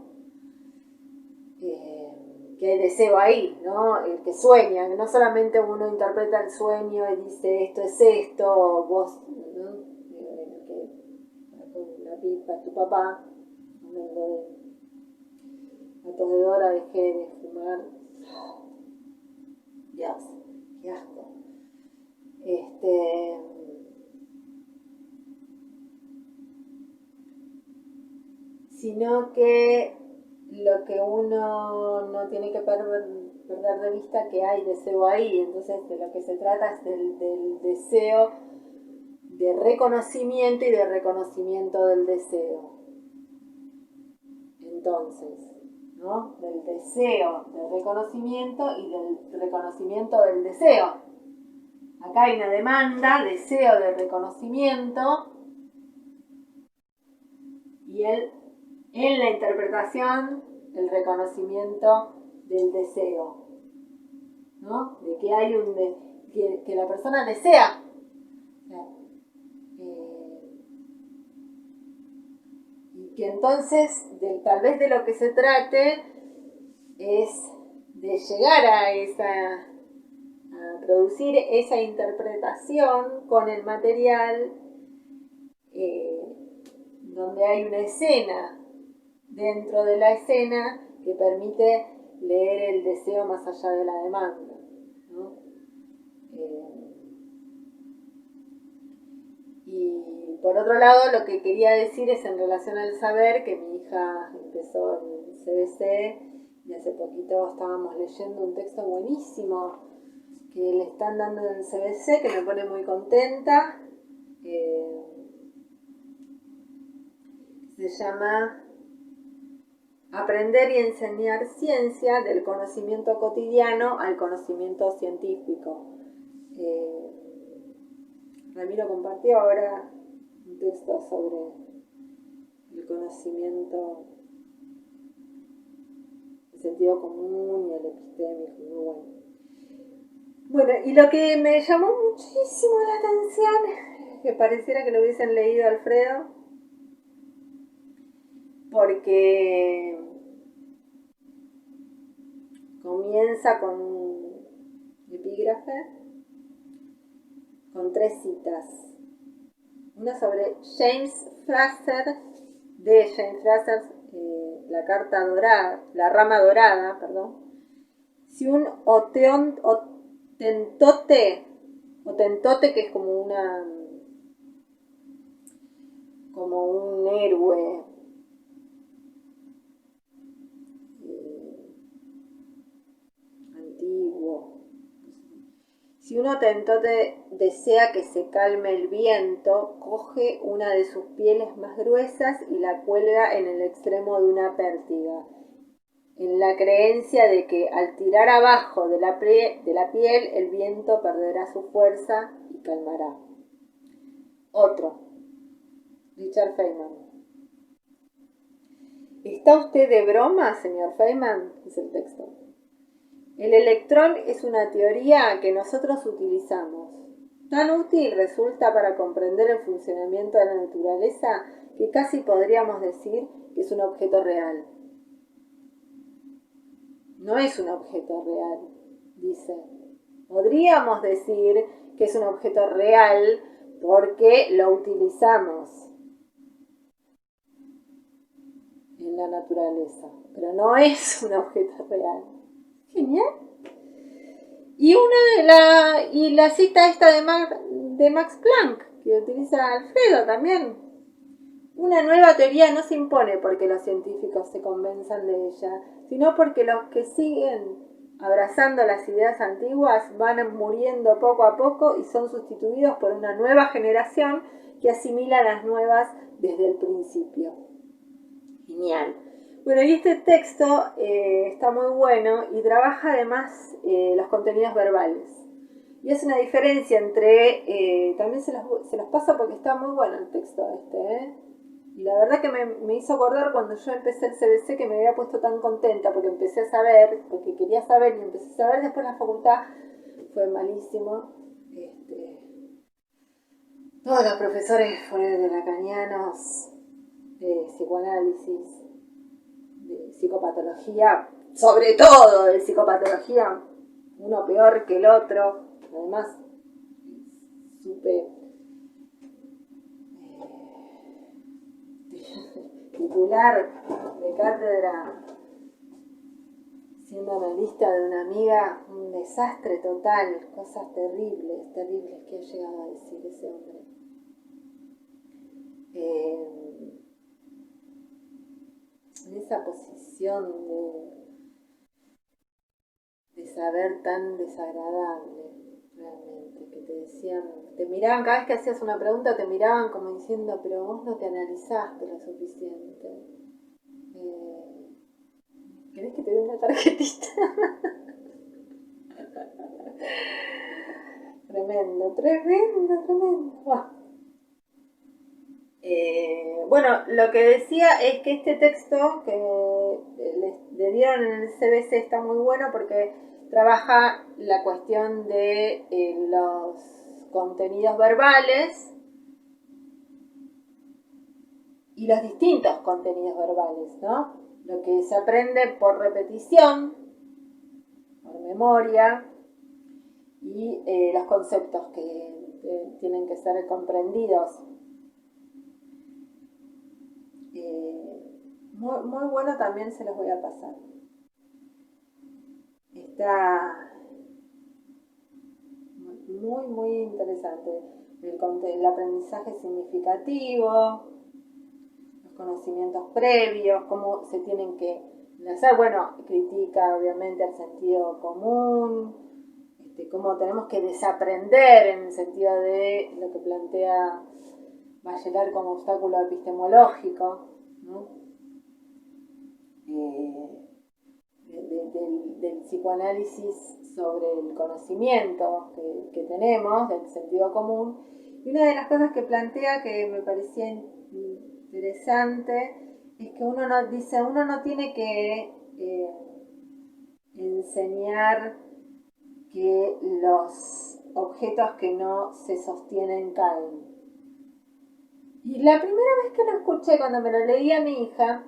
[SPEAKER 1] que hay deseo ahí, ¿no? El que sueña, que no solamente uno interpreta el sueño y dice esto es esto, vos, ¿no? Que la pipa es tu papá, hablando de la todedora, dejé de fumar. Dios, qué asco. Sino que lo que uno no tiene que perder de vista que hay deseo ahí. Entonces de lo que se trata es del deseo de reconocimiento y de reconocimiento del deseo. Entonces, ¿no? Del deseo de reconocimiento y del reconocimiento del deseo. Acá hay una demanda, deseo de reconocimiento, y en la interpretación, el reconocimiento del deseo, ¿no? De que hay que la persona desea. Y que entonces, tal vez de lo que se trate es de llegar a producir esa interpretación con el material, donde hay una escena dentro de la escena que permite leer el deseo más allá de la demanda, ¿no? Y por otro lado, lo que quería decir es en relación al saber, que mi hija empezó en el CBC y hace poquito estábamos leyendo un texto buenísimo que le están dando en el CBC, que me pone muy contenta. Se llama Aprender y enseñar ciencia, del conocimiento cotidiano al conocimiento científico. Ramiro compartió ahora un texto sobre el conocimiento, el sentido común y el epistémico, muy bueno. Bueno, y lo que me llamó muchísimo la atención, que pareciera que lo hubiesen leído Alfredo, porque comienza con un epígrafe con 3 citas. Una sobre James Fraser, de James Fraser, la carta dorada, la rama dorada, perdón. Si un otentote, que es como un héroe, antiguo. Si un otentote desea que se calme el viento, coge una de sus pieles más gruesas y la cuelga en el extremo de una pértiga, en la creencia de que al tirar abajo de la piel el viento perderá su fuerza y calmará. Otro, Richard Feynman. ¿Está usted de broma, señor Feynman? Es el texto. El electrón es una teoría que nosotros utilizamos. Tan útil resulta para comprender el funcionamiento de la naturaleza que casi podríamos decir que es un objeto real. No es un objeto real, dice. Podríamos decir que es un objeto real porque lo utilizamos en la naturaleza, pero no es un objeto real. Genial. Y la cita esta de Max Planck, que utiliza Alfredo también. Una nueva teoría no se impone porque los científicos se convenzan de ella, sino porque los que siguen abrazando las ideas antiguas, van muriendo poco a poco y son sustituidos por una nueva generación que asimila las nuevas desde el principio. Genial. Bueno, y este texto está muy bueno y trabaja además los contenidos verbales. Y hace una diferencia entre, también se los paso porque está muy bueno el texto este, y la verdad que me hizo acordar cuando yo empecé el CBC que me había puesto tan contenta porque empecé a saber, porque quería saber y empecé a saber, después la facultad fue malísimo. Todos los profesores fueron lacanianos, de psicoanálisis, de psicopatología, sobre todo de psicopatología, uno peor que el otro. Además, supe titular de cátedra siendo analista de una amiga, un desastre total, cosas terribles que ha llegado a decir ese hombre. En esa posición de saber tan desagradable, realmente, que te decían, te miraban, cada vez que hacías una pregunta te miraban como diciendo, pero vos no te analizaste lo suficiente. ¿Querés que te dé una tarjetita? Tremendo. Bueno, lo que decía es que este texto que le dieron en el CBC está muy bueno porque trabaja la cuestión de los contenidos verbales y los distintos contenidos verbales, ¿no? Lo que se aprende por repetición, por memoria, y los conceptos que tienen que ser comprendidos. Muy bueno también, se los voy a pasar. Está muy interesante. El aprendizaje significativo, los conocimientos previos, cómo se tienen que hacer. Bueno, critica obviamente el sentido común, cómo tenemos que desaprender en el sentido de lo que plantea Bachelard como obstáculo epistemológico, ¿no? Del psicoanálisis sobre el conocimiento que tenemos, del sentido común. Y una de las cosas que plantea que me parecía interesante es que uno no tiene que enseñar que los objetos que no se sostienen caen. Y la primera vez que lo escuché, cuando me lo leía mi hija,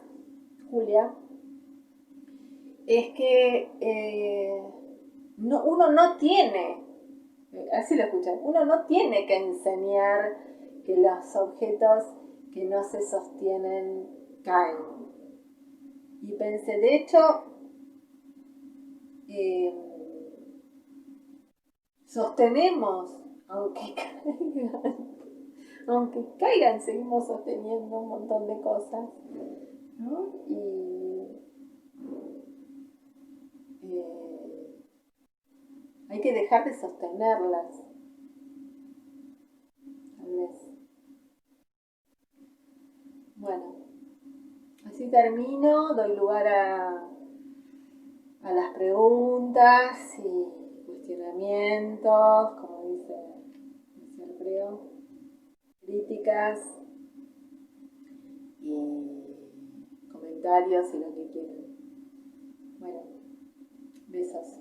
[SPEAKER 1] Julia, es que uno no tiene, así lo escuché, uno no tiene que enseñar que los objetos que no se sostienen caen. Y pensé, de hecho, sostenemos, aunque caigan, seguimos sosteniendo un montón de cosas, ¿no? Hay que dejar de sostenerlas, tal vez. Bueno, así termino, doy lugar a las preguntas y cuestionamientos, como dice Alfredo, críticas y comentarios y lo que quieran. Bueno, besos.